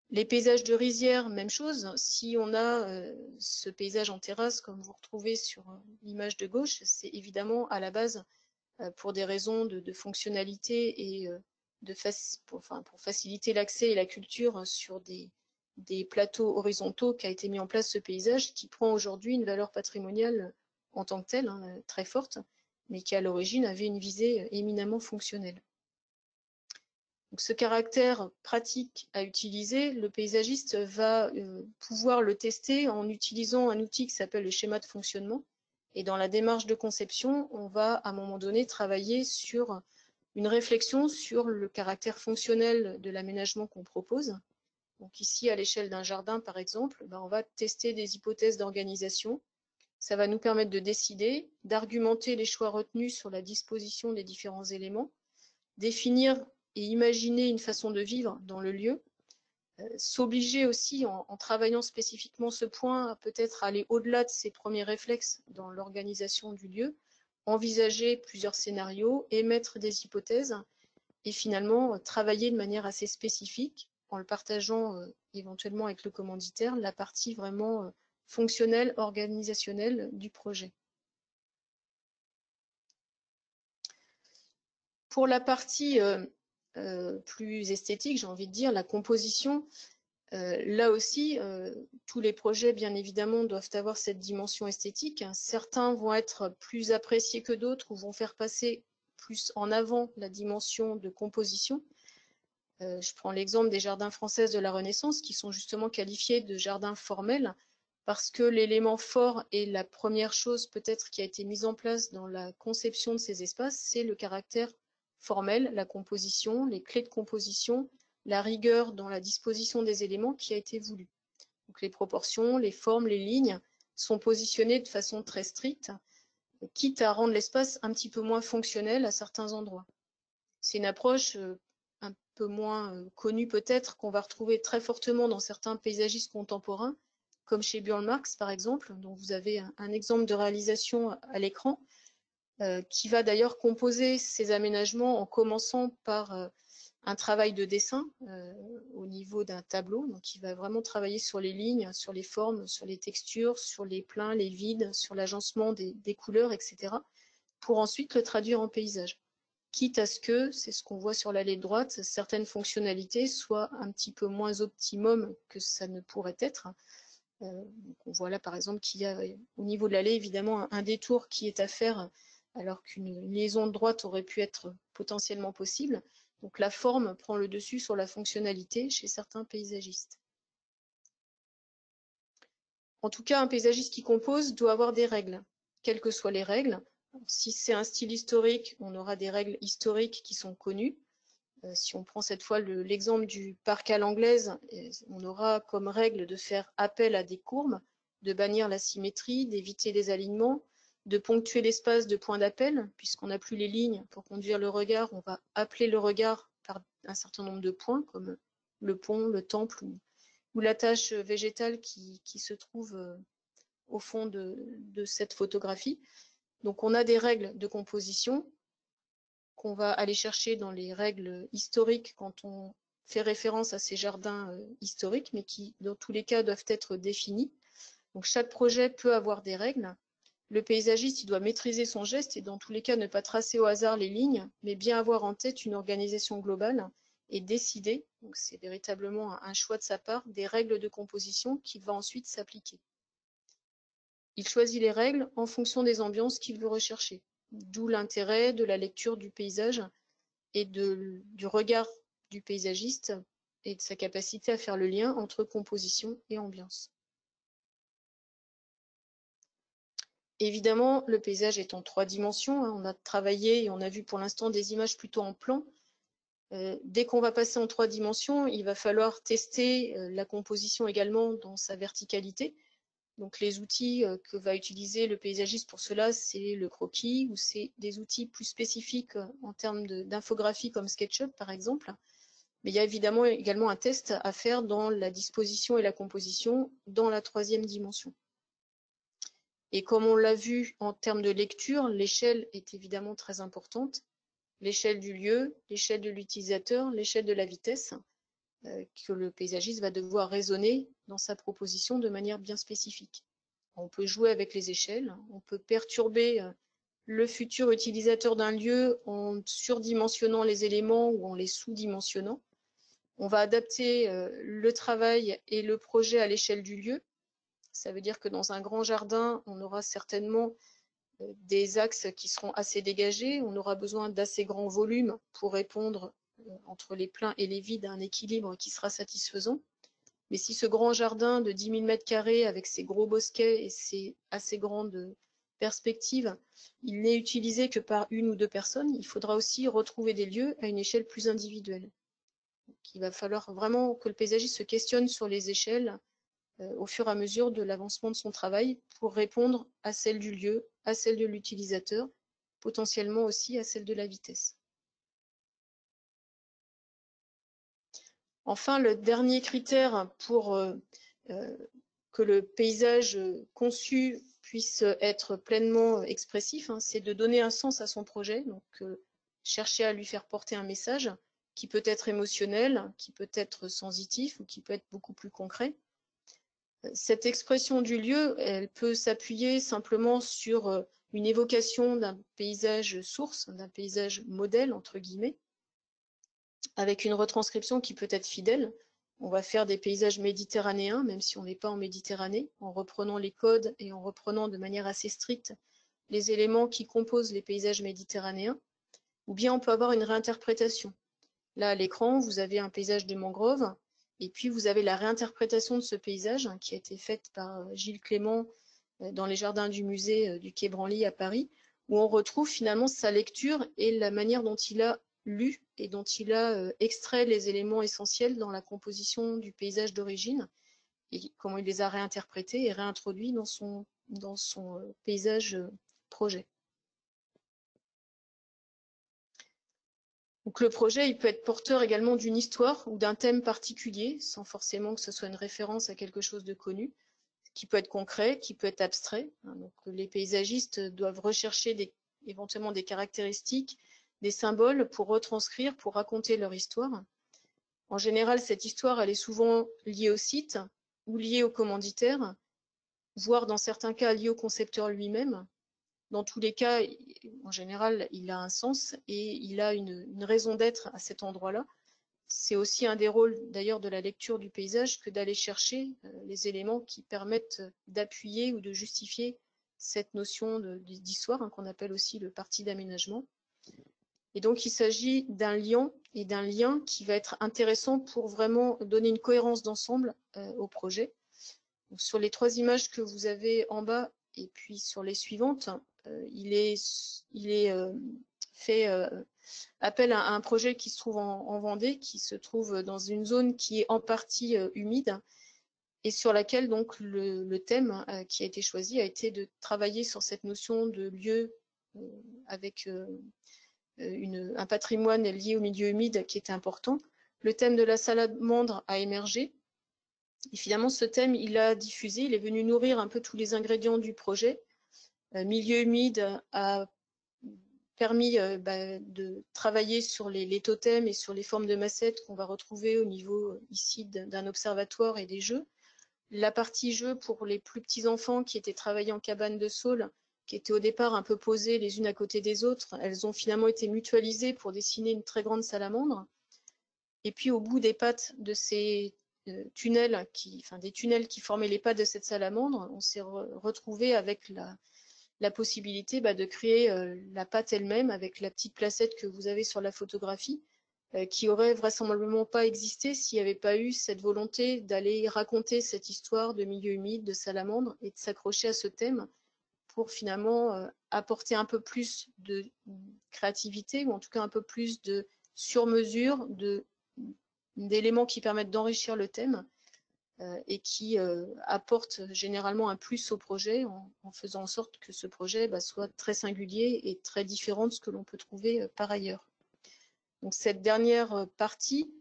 Les paysages de rizière, même chose. Si on a ce paysage en terrasse, comme vous retrouvez sur l'image de gauche, c'est évidemment à la base pour des raisons de fonctionnalité et pour faciliter l'accès et la culture sur des plateaux horizontaux qu'a été mis en place ce paysage qui prend aujourd'hui une valeur patrimoniale en tant que telle, hein, très forte, mais qui à l'origine avait une visée éminemment fonctionnelle. Donc, ce caractère pratique à utiliser, le paysagiste va pouvoir le tester en utilisant un outil qui s'appelle le schéma de fonctionnement. Et dans la démarche de conception, on va à un moment donné travailler sur une réflexion sur le caractère fonctionnel de l'aménagement qu'on propose. Donc ici, à l'échelle d'un jardin, par exemple, on va tester des hypothèses d'organisation. Ça va nous permettre de décider, d'argumenter les choix retenus sur la disposition des différents éléments, définir et imaginer une façon de vivre dans le lieu, s'obliger aussi, en travaillant spécifiquement ce point, à peut-être aller au-delà de ses premiers réflexes dans l'organisation du lieu, envisager plusieurs scénarios, émettre des hypothèses et finalement travailler de manière assez spécifique en le partageant éventuellement avec le commanditaire, la partie vraiment fonctionnelle, organisationnelle du projet. Pour la partie plus esthétique, j'ai envie de dire, la composition, là aussi, tous les projets, bien évidemment, doivent avoir cette dimension esthétique. Certains vont être plus appréciés que d'autres ou vont faire passer plus en avant la dimension de composition. Je prends l'exemple des jardins françaises de la Renaissance qui sont justement qualifiés de jardins formels parce que l'élément fort et la première chose peut-être qui a été mise en place dans la conception de ces espaces, c'est le caractère formel, la composition, les clés de composition, la rigueur dans la disposition des éléments qui a été voulu. Donc les proportions, les formes, les lignes sont positionnées de façon très stricte, quitte à rendre l'espace un petit peu moins fonctionnel à certains endroits. C'est une approche un peu moins connue peut-être, qu'on va retrouver très fortement dans certains paysagistes contemporains, comme chez Björn Marx par exemple, dont vous avez un exemple de réalisation à l'écran, qui va d'ailleurs composer ces aménagements en commençant par un travail de dessin au niveau d'un tableau. Donc il va vraiment travailler sur les lignes, sur les formes, sur les textures, sur les pleins, les vides, sur l'agencement des couleurs, etc. pour ensuite le traduire en paysage. Quitte à ce que, c'est ce qu'on voit sur l'allée de droite, certaines fonctionnalités soient un petit peu moins optimum que ça ne pourrait être. On voit là par exemple qu'il y a au niveau de l'allée évidemment un détour qui est à faire alors qu'une liaison de droite aurait pu être potentiellement possible. Donc la forme prend le dessus sur la fonctionnalité chez certains paysagistes. En tout cas, un paysagiste qui compose doit avoir des règles, quelles que soient les règles. Si c'est un style historique, on aura des règles historiques qui sont connues. Si on prend cette fois l'exemple du parc à l'anglaise, on aura comme règle de faire appel à des courbes, de bannir la symétrie, d'éviter les alignements, de ponctuer l'espace de points d'appel, puisqu'on n'a plus les lignes pour conduire le regard, on va appeler le regard par un certain nombre de points, comme le pont, le temple ou la tache végétale qui se trouve au fond de cette photographie. Donc on a des règles de composition qu'on va aller chercher dans les règles historiques quand on fait référence à ces jardins historiques, mais qui, dans tous les cas, doivent être définis. Donc chaque projet peut avoir des règles. Le paysagiste, il doit maîtriser son geste et dans tous les cas ne pas tracer au hasard les lignes, mais bien avoir en tête une organisation globale et décider, donc c'est véritablement un choix de sa part, des règles de composition qu'il va ensuite s'appliquer. Il choisit les règles en fonction des ambiances qu'il veut rechercher, d'où l'intérêt de la lecture du paysage et du regard du paysagiste et de sa capacité à faire le lien entre composition et ambiance. Évidemment, le paysage est en 3 dimensions. On a travaillé et on a vu pour l'instant des images plutôt en plan. Dès qu'on va passer en 3 dimensions, il va falloir tester la composition également dans sa verticalité. Donc les outils que va utiliser le paysagiste pour cela, c'est le croquis ou c'est des outils plus spécifiques en termes d'infographie comme SketchUp par exemple. Mais il y a évidemment également un test à faire dans la disposition et la composition dans la 3e dimension. Et comme on l'a vu en termes de lecture, l'échelle est évidemment très importante. L'échelle du lieu, l'échelle de l'utilisateur, l'échelle de la vitesse que le paysagiste va devoir raisonner dans sa proposition de manière bien spécifique. On peut jouer avec les échelles, on peut perturber le futur utilisateur d'un lieu en surdimensionnant les éléments ou en les sous-dimensionnant. On va adapter le travail et le projet à l'échelle du lieu. Ça veut dire que dans un grand jardin, on aura certainement des axes qui seront assez dégagés. On aura besoin d'assez grands volumes pour répondre entre les pleins et les vides à un équilibre qui sera satisfaisant. Mais si ce grand jardin de 10 000 m² avec ses gros bosquets et ses assez grandes perspectives, il n'est utilisé que par 1 ou 2 personnes, il faudra aussi retrouver des lieux à une échelle plus individuelle. Donc, il va falloir vraiment que le paysagiste se questionne sur les échelles au fur et à mesure de l'avancement de son travail pour répondre à celle du lieu, à celle de l'utilisateur, potentiellement aussi à celle de la vitesse. Enfin, le dernier critère pour que le paysage conçu puisse être pleinement expressif, c'est de donner un sens à son projet, donc chercher à lui faire porter un message qui peut être émotionnel, qui peut être sensitif ou qui peut être beaucoup plus concret. Cette expression du lieu, elle peut s'appuyer simplement sur une évocation d'un paysage source, d'un paysage modèle, entre guillemets, avec une retranscription qui peut être fidèle. On va faire des paysages méditerranéens, même si on n'est pas en Méditerranée, en reprenant les codes et en reprenant de manière assez stricte les éléments qui composent les paysages méditerranéens. Ou bien on peut avoir une réinterprétation. Là, à l'écran, vous avez un paysage de mangrove, et puis vous avez la réinterprétation de ce paysage qui a été faite par Gilles Clément dans les jardins du musée du Quai Branly à Paris, où on retrouve finalement sa lecture et la manière dont il a lu et dont il a extrait les éléments essentiels dans la composition du paysage d'origine et comment il les a réinterprétés et réintroduits dans son paysage projet. Donc le projet, il peut être porteur également d'une histoire ou d'un thème particulier, sans forcément que ce soit une référence à quelque chose de connu, qui peut être concret, qui peut être abstrait. Donc les paysagistes doivent rechercher éventuellement des caractéristiques, des symboles pour retranscrire, pour raconter leur histoire. En général, cette histoire, elle est souvent liée au site ou liée au commanditaire, voire dans certains cas liée au concepteur lui-même. Dans tous les cas, en général, il a un sens et il a une raison d'être à cet endroit-là. C'est aussi un des rôles d'ailleurs de la lecture du paysage que d'aller chercher les éléments qui permettent d'appuyer ou de justifier cette notion d'histoire qu'on appelle aussi le parti d'aménagement. Et donc il s'agit d'un lien et d'un lien qui va être intéressant pour vraiment donner une cohérence d'ensemble au projet. Donc, sur les 3 images que vous avez en bas et puis sur les suivantes, il est fait appel à un projet qui se trouve en Vendée, qui se trouve dans une zone qui est en partie humide et sur laquelle donc le thème qui a été choisi a été de travailler sur cette notion de lieu avec un patrimoine lié au milieu humide qui était important. Le thème de la salamandre a émergé. Et finalement, ce thème, il a diffusé, il est venu nourrir un peu tous les ingrédients du projet. Milieu humide a permis de travailler sur les totems et sur les formes de massettes qu'on va retrouver au niveau ici d'un observatoire et des jeux. La partie jeu pour les plus petits enfants qui étaient travaillés en cabane de saule, qui étaient au départ un peu posées les unes à côté des autres, elles ont finalement été mutualisées pour dessiner une très grande salamandre. Et puis au bout des pattes de ces tunnels, des tunnels qui formaient les pattes de cette salamandre, on s'est retrouvé avec la possibilité de créer la patte elle-même avec la petite placette que vous avez sur la photographie, qui aurait vraisemblablement pas existé s'il n'y avait pas eu cette volonté d'aller raconter cette histoire de milieu humide, de salamandre, et de s'accrocher à ce thème pour finalement apporter un peu plus de créativité, ou en tout cas un peu plus de sur-mesure, d'éléments qui permettent d'enrichir le thème et qui apportent généralement un plus au projet en faisant en sorte que ce projet soit très singulier et très différent de ce que l'on peut trouver par ailleurs. Donc cette dernière partie,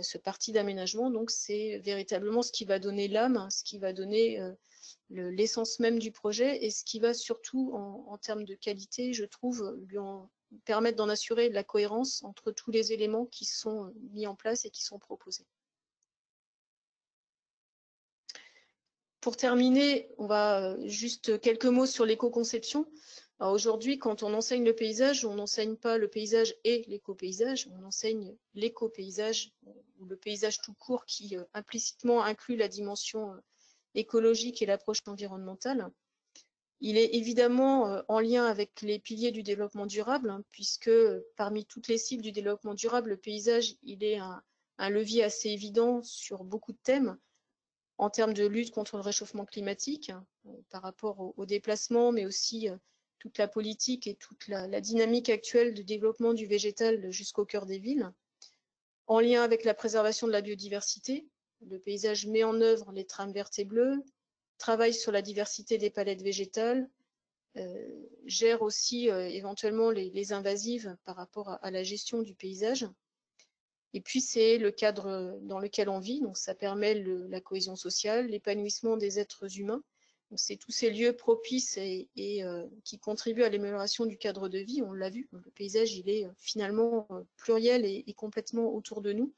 ce parti d'aménagement, donc c'est véritablement ce qui va donner l'âme, ce qui va donner l'essence même du projet et ce qui va surtout en termes de qualité, je trouve, lui permettre d'en assurer la cohérence entre tous les éléments qui sont mis en place et qui sont proposés. Pour terminer, on va juste quelques mots sur l'éco-conception. Aujourd'hui, quand on enseigne le paysage, on n'enseigne pas le paysage et l'éco-paysage, on enseigne l'éco-paysage ou le paysage tout court qui implicitement inclut la dimension écologique et l'approche environnementale. Il est évidemment en lien avec les piliers du développement durable, hein, puisque parmi toutes les cibles du développement durable, le paysage, il est un levier assez évident sur beaucoup de thèmes, en termes de lutte contre le réchauffement climatique, par rapport au déplacement, mais aussi toute la politique et toute la dynamique actuelle de développement du végétal jusqu'au cœur des villes. En lien avec la préservation de la biodiversité, le paysage met en œuvre les trames vertes et bleues, travaille sur la diversité des palettes végétales, gère aussi éventuellement les invasives par rapport à la gestion du paysage. Et puis, c'est le cadre dans lequel on vit, donc ça permet la cohésion sociale, l'épanouissement des êtres humains. C'est tous ces lieux propices et qui contribuent à l'amélioration du cadre de vie. On l'a vu, le paysage, il est finalement pluriel et complètement autour de nous.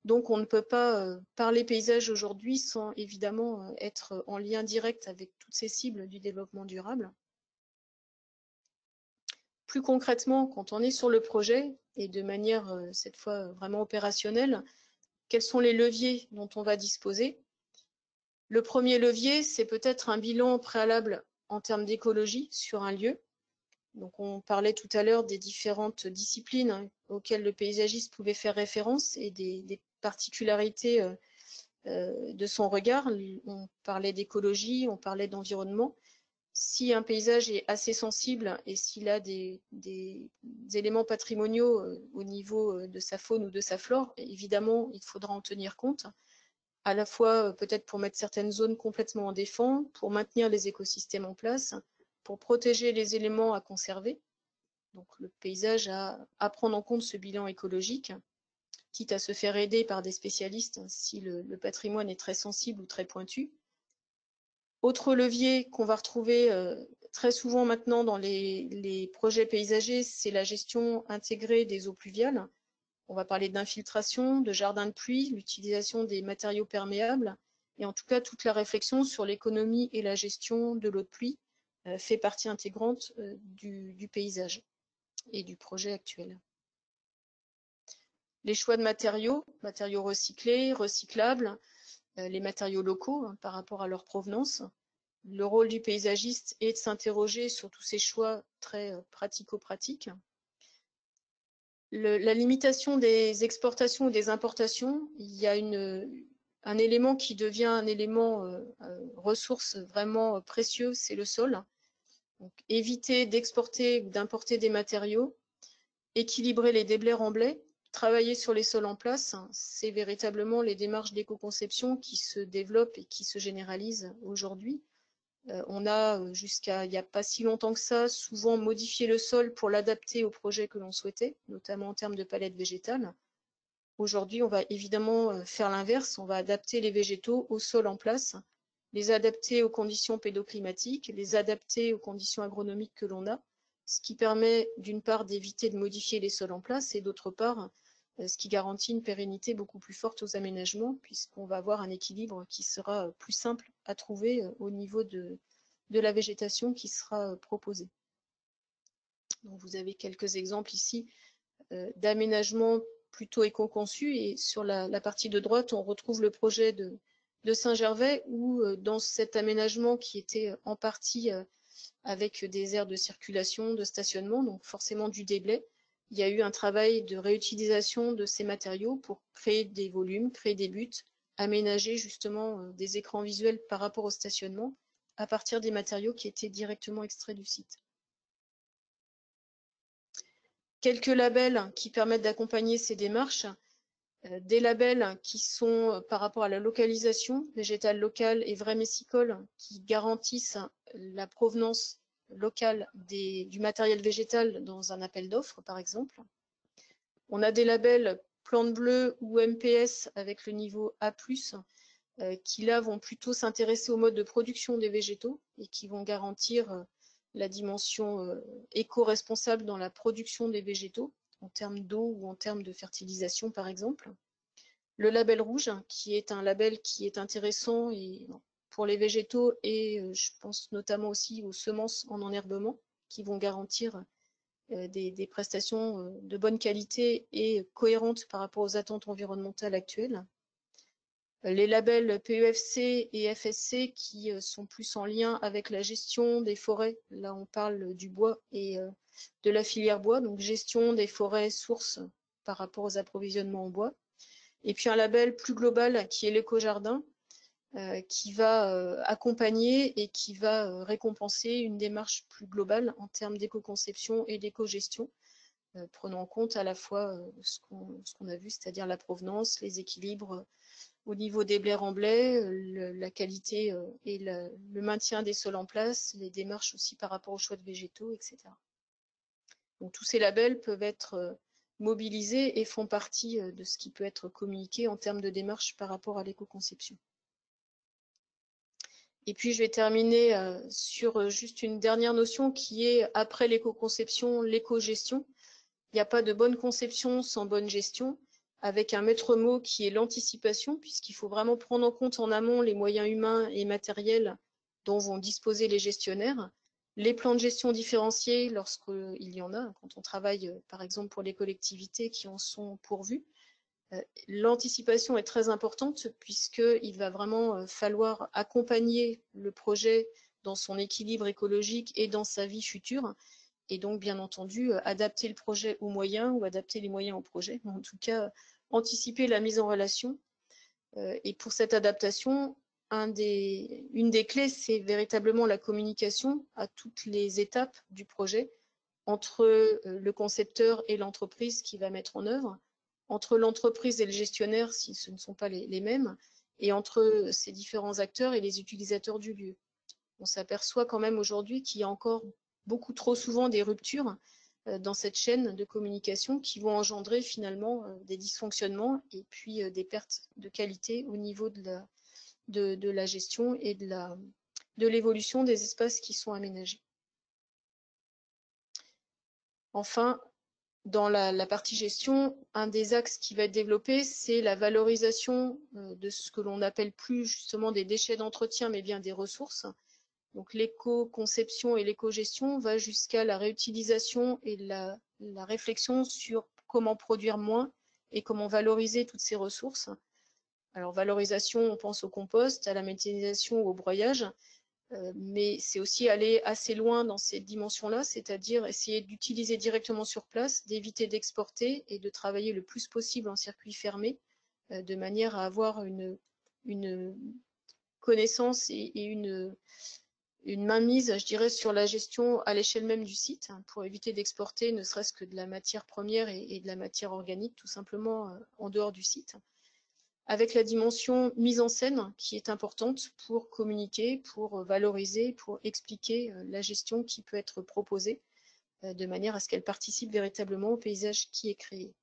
Donc, on ne peut pas parler paysage aujourd'hui sans évidemment être en lien direct avec toutes ces cibles du développement durable. Plus concrètement, quand on est sur le projet, et de manière cette fois vraiment opérationnelle, quels sont les leviers dont on va disposer? Le premier levier, c'est peut-être un bilan préalable en termes d'écologie sur un lieu. Donc on parlait tout à l'heure des différentes disciplines auxquelles le paysagiste pouvait faire référence et des particularités de son regard. On parlait d'écologie, on parlait d'environnement. Si un paysage est assez sensible et s'il a des éléments patrimoniaux au niveau de sa faune ou de sa flore, évidemment, il faudra en tenir compte, à la fois peut-être pour mettre certaines zones complètement en défense, pour maintenir les écosystèmes en place, pour protéger les éléments à conserver. Donc le paysage a à prendre en compte ce bilan écologique, quitte à se faire aider par des spécialistes si le patrimoine est très sensible ou très pointu. Autre levier qu'on va retrouver très souvent maintenant dans les projets paysagers, c'est la gestion intégrée des eaux pluviales. On va parler d'infiltration, de jardins de pluie, l'utilisation des matériaux perméables et en tout cas toute la réflexion sur l'économie et la gestion de l'eau de pluie fait partie intégrante du paysage et du projet actuel. Les choix de matériaux recyclés, recyclables, les matériaux locaux par rapport à leur provenance. Le rôle du paysagiste est de s'interroger sur tous ces choix très pratico-pratiques. La limitation des exportations ou des importations, il y a un élément qui devient un élément ressource vraiment précieux, c'est le sol. Donc, éviter d'exporter ou d'importer des matériaux, équilibrer les déblais remblais, travailler sur les sols en place, c'est véritablement les démarches d'éco-conception qui se développent et qui se généralisent aujourd'hui. On a, jusqu'à il n'y a pas si longtemps que ça, souvent modifié le sol pour l'adapter au projet que l'on souhaitait, notamment en termes de palette végétale. Aujourd'hui, on va évidemment faire l'inverse, on va adapter les végétaux au sol en place, les adapter aux conditions pédoclimatiques, les adapter aux conditions agronomiques que l'on a, ce qui permet d'une part d'éviter de modifier les sols en place et d'autre part ce qui garantit une pérennité beaucoup plus forte aux aménagements puisqu'on va avoir un équilibre qui sera plus simple à trouver au niveau de de la végétation qui sera proposée. Donc, vous avez quelques exemples ici d'aménagement plutôt éco-conçu, et sur la partie de droite, on retrouve le projet de Saint-Gervais où dans cet aménagement qui était en partie avec des aires de circulation, de stationnement, donc forcément du déblai, il y a eu un travail de réutilisation de ces matériaux pour créer des volumes, créer des buts, aménager justement des écrans visuels par rapport au stationnement à partir des matériaux qui étaient directement extraits du site. Quelques labels qui permettent d'accompagner ces démarches. Des labels qui sont par rapport à la localisation végétale locale et vraie messicole, qui garantissent la provenance locale du matériel végétal dans un appel d'offres, par exemple. On a des labels plantes bleues ou MPS avec le niveau A+, qui là vont plutôt s'intéresser au mode de production des végétaux et qui vont garantir la dimension éco-responsable dans la production des végétaux, en termes d'eau ou en termes de fertilisation, par exemple. Le label rouge, qui est un label qui est intéressant pour les végétaux et je pense notamment aussi aux semences en enherbement, qui vont garantir des prestations de bonne qualité et cohérentes par rapport aux attentes environnementales actuelles. Les labels PEFC et FSC qui sont plus en lien avec la gestion des forêts. Là, on parle du bois et de la filière bois, donc gestion des forêts sources par rapport aux approvisionnements en bois. Et puis un label plus global qui est l'éco-jardin, qui va accompagner et qui va récompenser une démarche plus globale en termes d'éco-conception et d'éco-gestion, prenant en compte à la fois ce qu'on a vu, c'est-à-dire la provenance, les équilibres au niveau des blés remblais, la qualité et le maintien des sols en place, les démarches aussi par rapport aux choix de végétaux, etc. Donc tous ces labels peuvent être mobilisés et font partie de ce qui peut être communiqué en termes de démarche par rapport à l'éco-conception. Et puis je vais terminer sur juste une dernière notion qui est, après l'éco-conception, l'éco-gestion. Il n'y a pas de bonne conception sans bonne gestion, avec un maître mot qui est l'anticipation, puisqu'il faut vraiment prendre en compte en amont les moyens humains et matériels dont vont disposer les gestionnaires, les plans de gestion différenciés lorsqu'il y en a, quand on travaille par exemple pour les collectivités qui en sont pourvues. L'anticipation est très importante puisqu'il va vraiment falloir accompagner le projet dans son équilibre écologique et dans sa vie future. Et donc, bien entendu, adapter le projet aux moyens ou adapter les moyens au projet. En tout cas, anticiper la mise en relation. Et pour cette adaptation, une des clés, c'est véritablement la communication à toutes les étapes du projet entre le concepteur et l'entreprise qui va mettre en œuvre, entre l'entreprise et le gestionnaire si ce ne sont pas les mêmes, et entre ces différents acteurs et les utilisateurs du lieu. On s'aperçoit quand même aujourd'hui qu'il y a encore beaucoup trop souvent des ruptures dans cette chaîne de communication qui vont engendrer finalement des dysfonctionnements et puis des pertes de qualité au niveau de la gestion et de l'évolution des espaces qui sont aménagés. Enfin, dans la partie gestion, un des axes qui va être développé, c'est la valorisation de ce que l'on n'appelle plus justement des déchets d'entretien, mais bien des ressources. Donc l'éco-conception et l'éco-gestion va jusqu'à la réutilisation et la réflexion sur comment produire moins et comment valoriser toutes ces ressources. Alors valorisation, on pense au compost, à la méthanisation ou au broyage, mais c'est aussi aller assez loin dans ces dimensions-là, c'est-à-dire essayer d'utiliser directement sur place, d'éviter d'exporter et de travailler le plus possible en circuit fermé, de manière à avoir une connaissance et une mainmise, je dirais, sur la gestion à l'échelle même du site, pour éviter d'exporter ne serait-ce que de la matière première et de la matière organique, tout simplement en dehors du site. Avec la dimension mise en scène qui est importante pour communiquer, pour valoriser, pour expliquer la gestion qui peut être proposée, de manière à ce qu'elle participe véritablement au paysage qui est créé.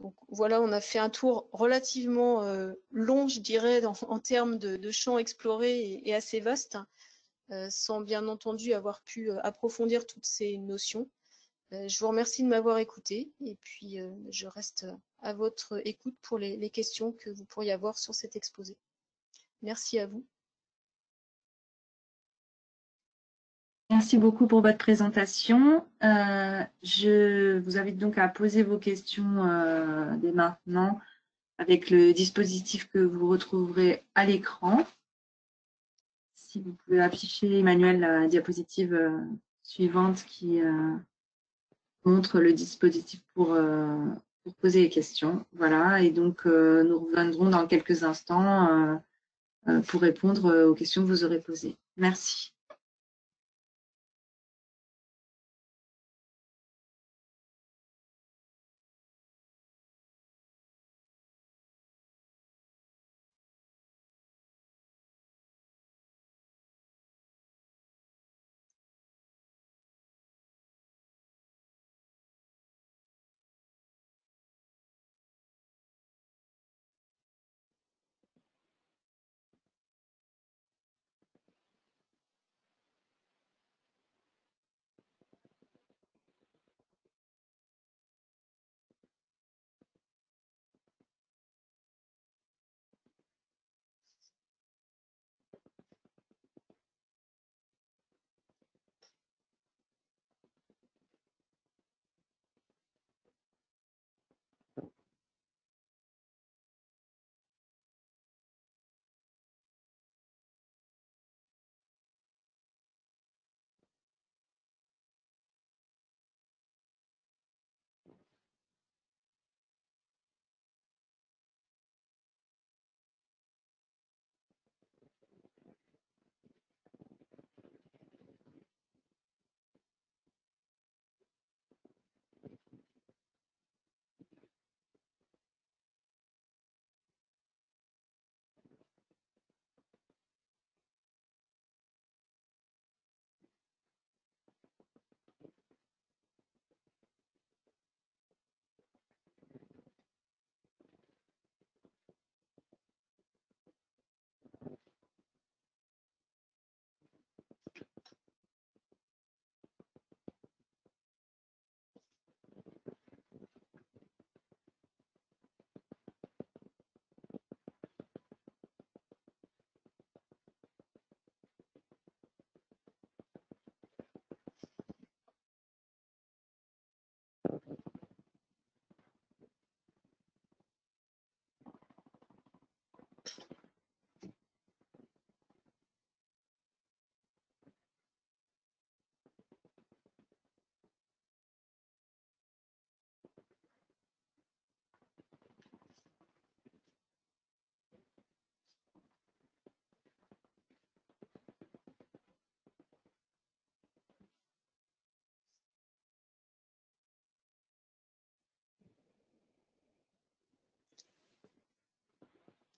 Donc voilà, on a fait un tour relativement long, je dirais, en termes de champs explorés et assez vaste, sans bien entendu avoir pu approfondir toutes ces notions. Je vous remercie de m'avoir écouté et puis je reste à votre écoute pour les questions que vous pourriez avoir sur cet exposé. Merci à vous. Merci beaucoup pour votre présentation. Je vous invite donc à poser vos questions dès maintenant avec le dispositif que vous retrouverez à l'écran. Si vous pouvez afficher, Emmanuel, la diapositive suivante qui montre le dispositif pour poser les questions. Voilà, et donc nous reviendrons dans quelques instants pour répondre aux questions que vous aurez posées. Merci.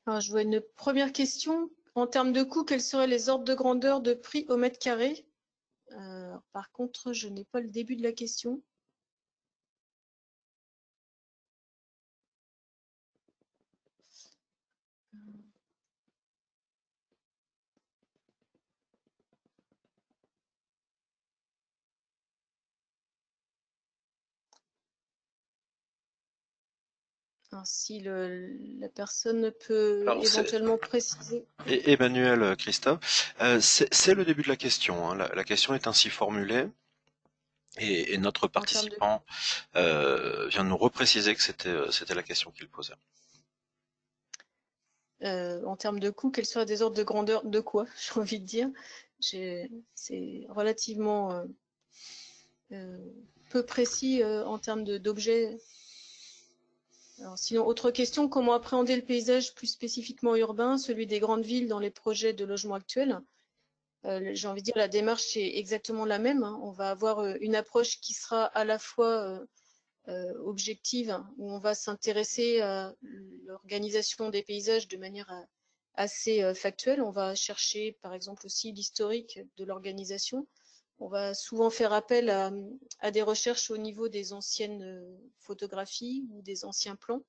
Alors, je vois une première question. En termes de coût, quels seraient les ordres de grandeur de prix au mètre carré? Par contre, je n'ai pas le début de la question. Alors, si la personne peut Alors, éventuellement préciser. Emmanuel, Christophe, c'est le début de la question, hein. La question est ainsi formulée et notre En termes de participant vient de nous repréciser que c'était la question qu'il posait. En termes de coût, quels seraient des ordres de grandeur de quoi? J'ai envie de dire. C'est relativement peu précis en termes d'objets. Sinon, autre question, comment appréhender le paysage plus spécifiquement urbain, celui des grandes villes dans les projets de logement actuels? J'ai envie de dire, la démarche est exactement la même, hein. On va avoir une approche qui sera à la fois objective, où on va s'intéresser à l'organisation des paysages de manière assez factuelle. On va chercher, par exemple, aussi l'historique de l'organisation. On va souvent faire appel à des recherches au niveau des anciennes photographies ou des anciens plans,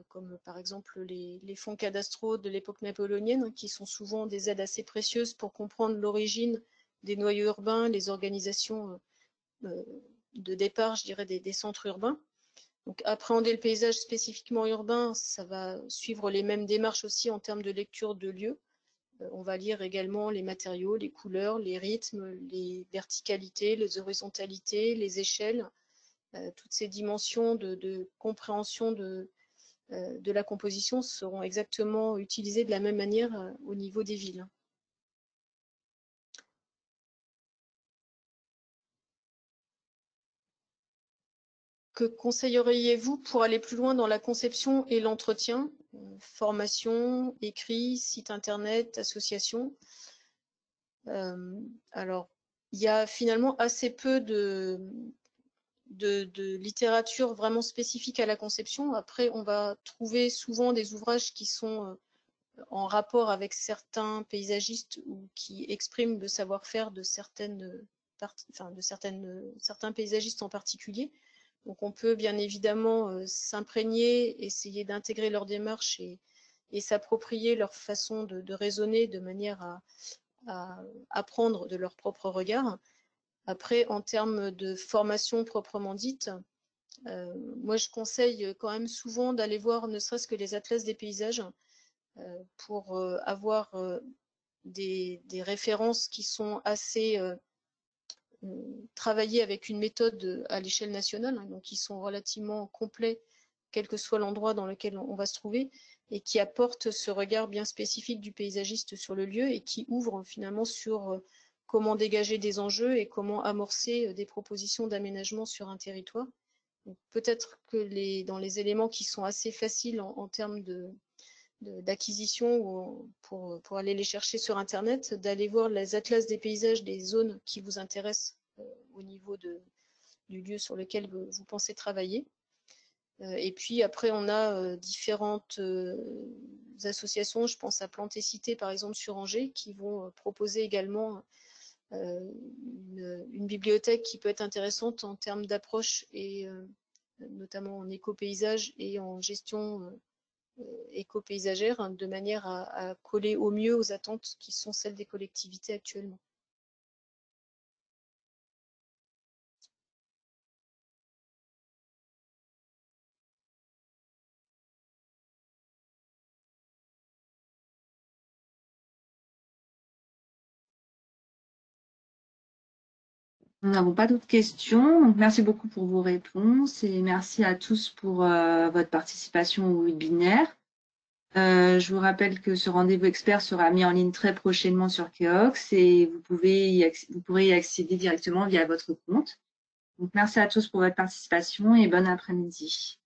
comme par exemple les fonds cadastraux de l'époque napoléonienne, qui sont souvent des aides assez précieuses pour comprendre l'origine des noyaux urbains, les organisations de départ, je dirais, des centres urbains. Donc, appréhender le paysage spécifiquement urbain, ça va suivre les mêmes démarches aussi en termes de lecture de lieux. On va lire également les matériaux, les couleurs, les rythmes, les verticalités, les horizontalités, les échelles, toutes ces dimensions de compréhension de la composition seront exactement utilisées de la même manière au niveau des villes. Que conseilleriez-vous pour aller plus loin dans la conception et l'entretien? Formation, écrit, site internet, association. Alors, il y a finalement assez peu de littérature vraiment spécifique à la conception. Après, on va trouver souvent des ouvrages qui sont en rapport avec certains paysagistes ou qui expriment le savoir-faire de certains paysagistes en particulier. Donc, on peut bien évidemment s'imprégner, essayer d'intégrer leur démarche et s'approprier leur façon de raisonner de manière à apprendre de leur propre regard. Après, en termes de formation proprement dite, moi, je conseille quand même souvent d'aller voir ne serait-ce que les atlas des paysages pour avoir des références qui sont assez travaillées avec une méthode à l'échelle nationale, hein, donc qui sont relativement complets, quel que soit l'endroit dans lequel on va se trouver, et qui apportent ce regard bien spécifique du paysagiste sur le lieu et qui ouvrent finalement sur comment dégager des enjeux et comment amorcer des propositions d'aménagement sur un territoire. Peut-être que dans les éléments qui sont assez faciles en termes d'acquisition ou pour aller les chercher sur Internet, d'aller voir les atlas des paysages des zones qui vous intéressent au niveau du lieu sur lequel vous pensez travailler. Et puis après, on a différentes associations, je pense à Plantes et Cités par exemple sur Angers, qui vont proposer également une bibliothèque qui peut être intéressante en termes d'approche et notamment en éco-paysage et en gestion éco-paysagère, hein, de manière à coller au mieux aux attentes qui sont celles des collectivités actuellement. Nous n'avons pas d'autres questions. Donc, merci beaucoup pour vos réponses et merci à tous pour votre participation au webinaire. Je vous rappelle que ce rendez-vous expert sera mis en ligne très prochainement sur Keox et vous pourrez y accéder directement via votre compte. Donc, merci à tous pour votre participation et bon après-midi.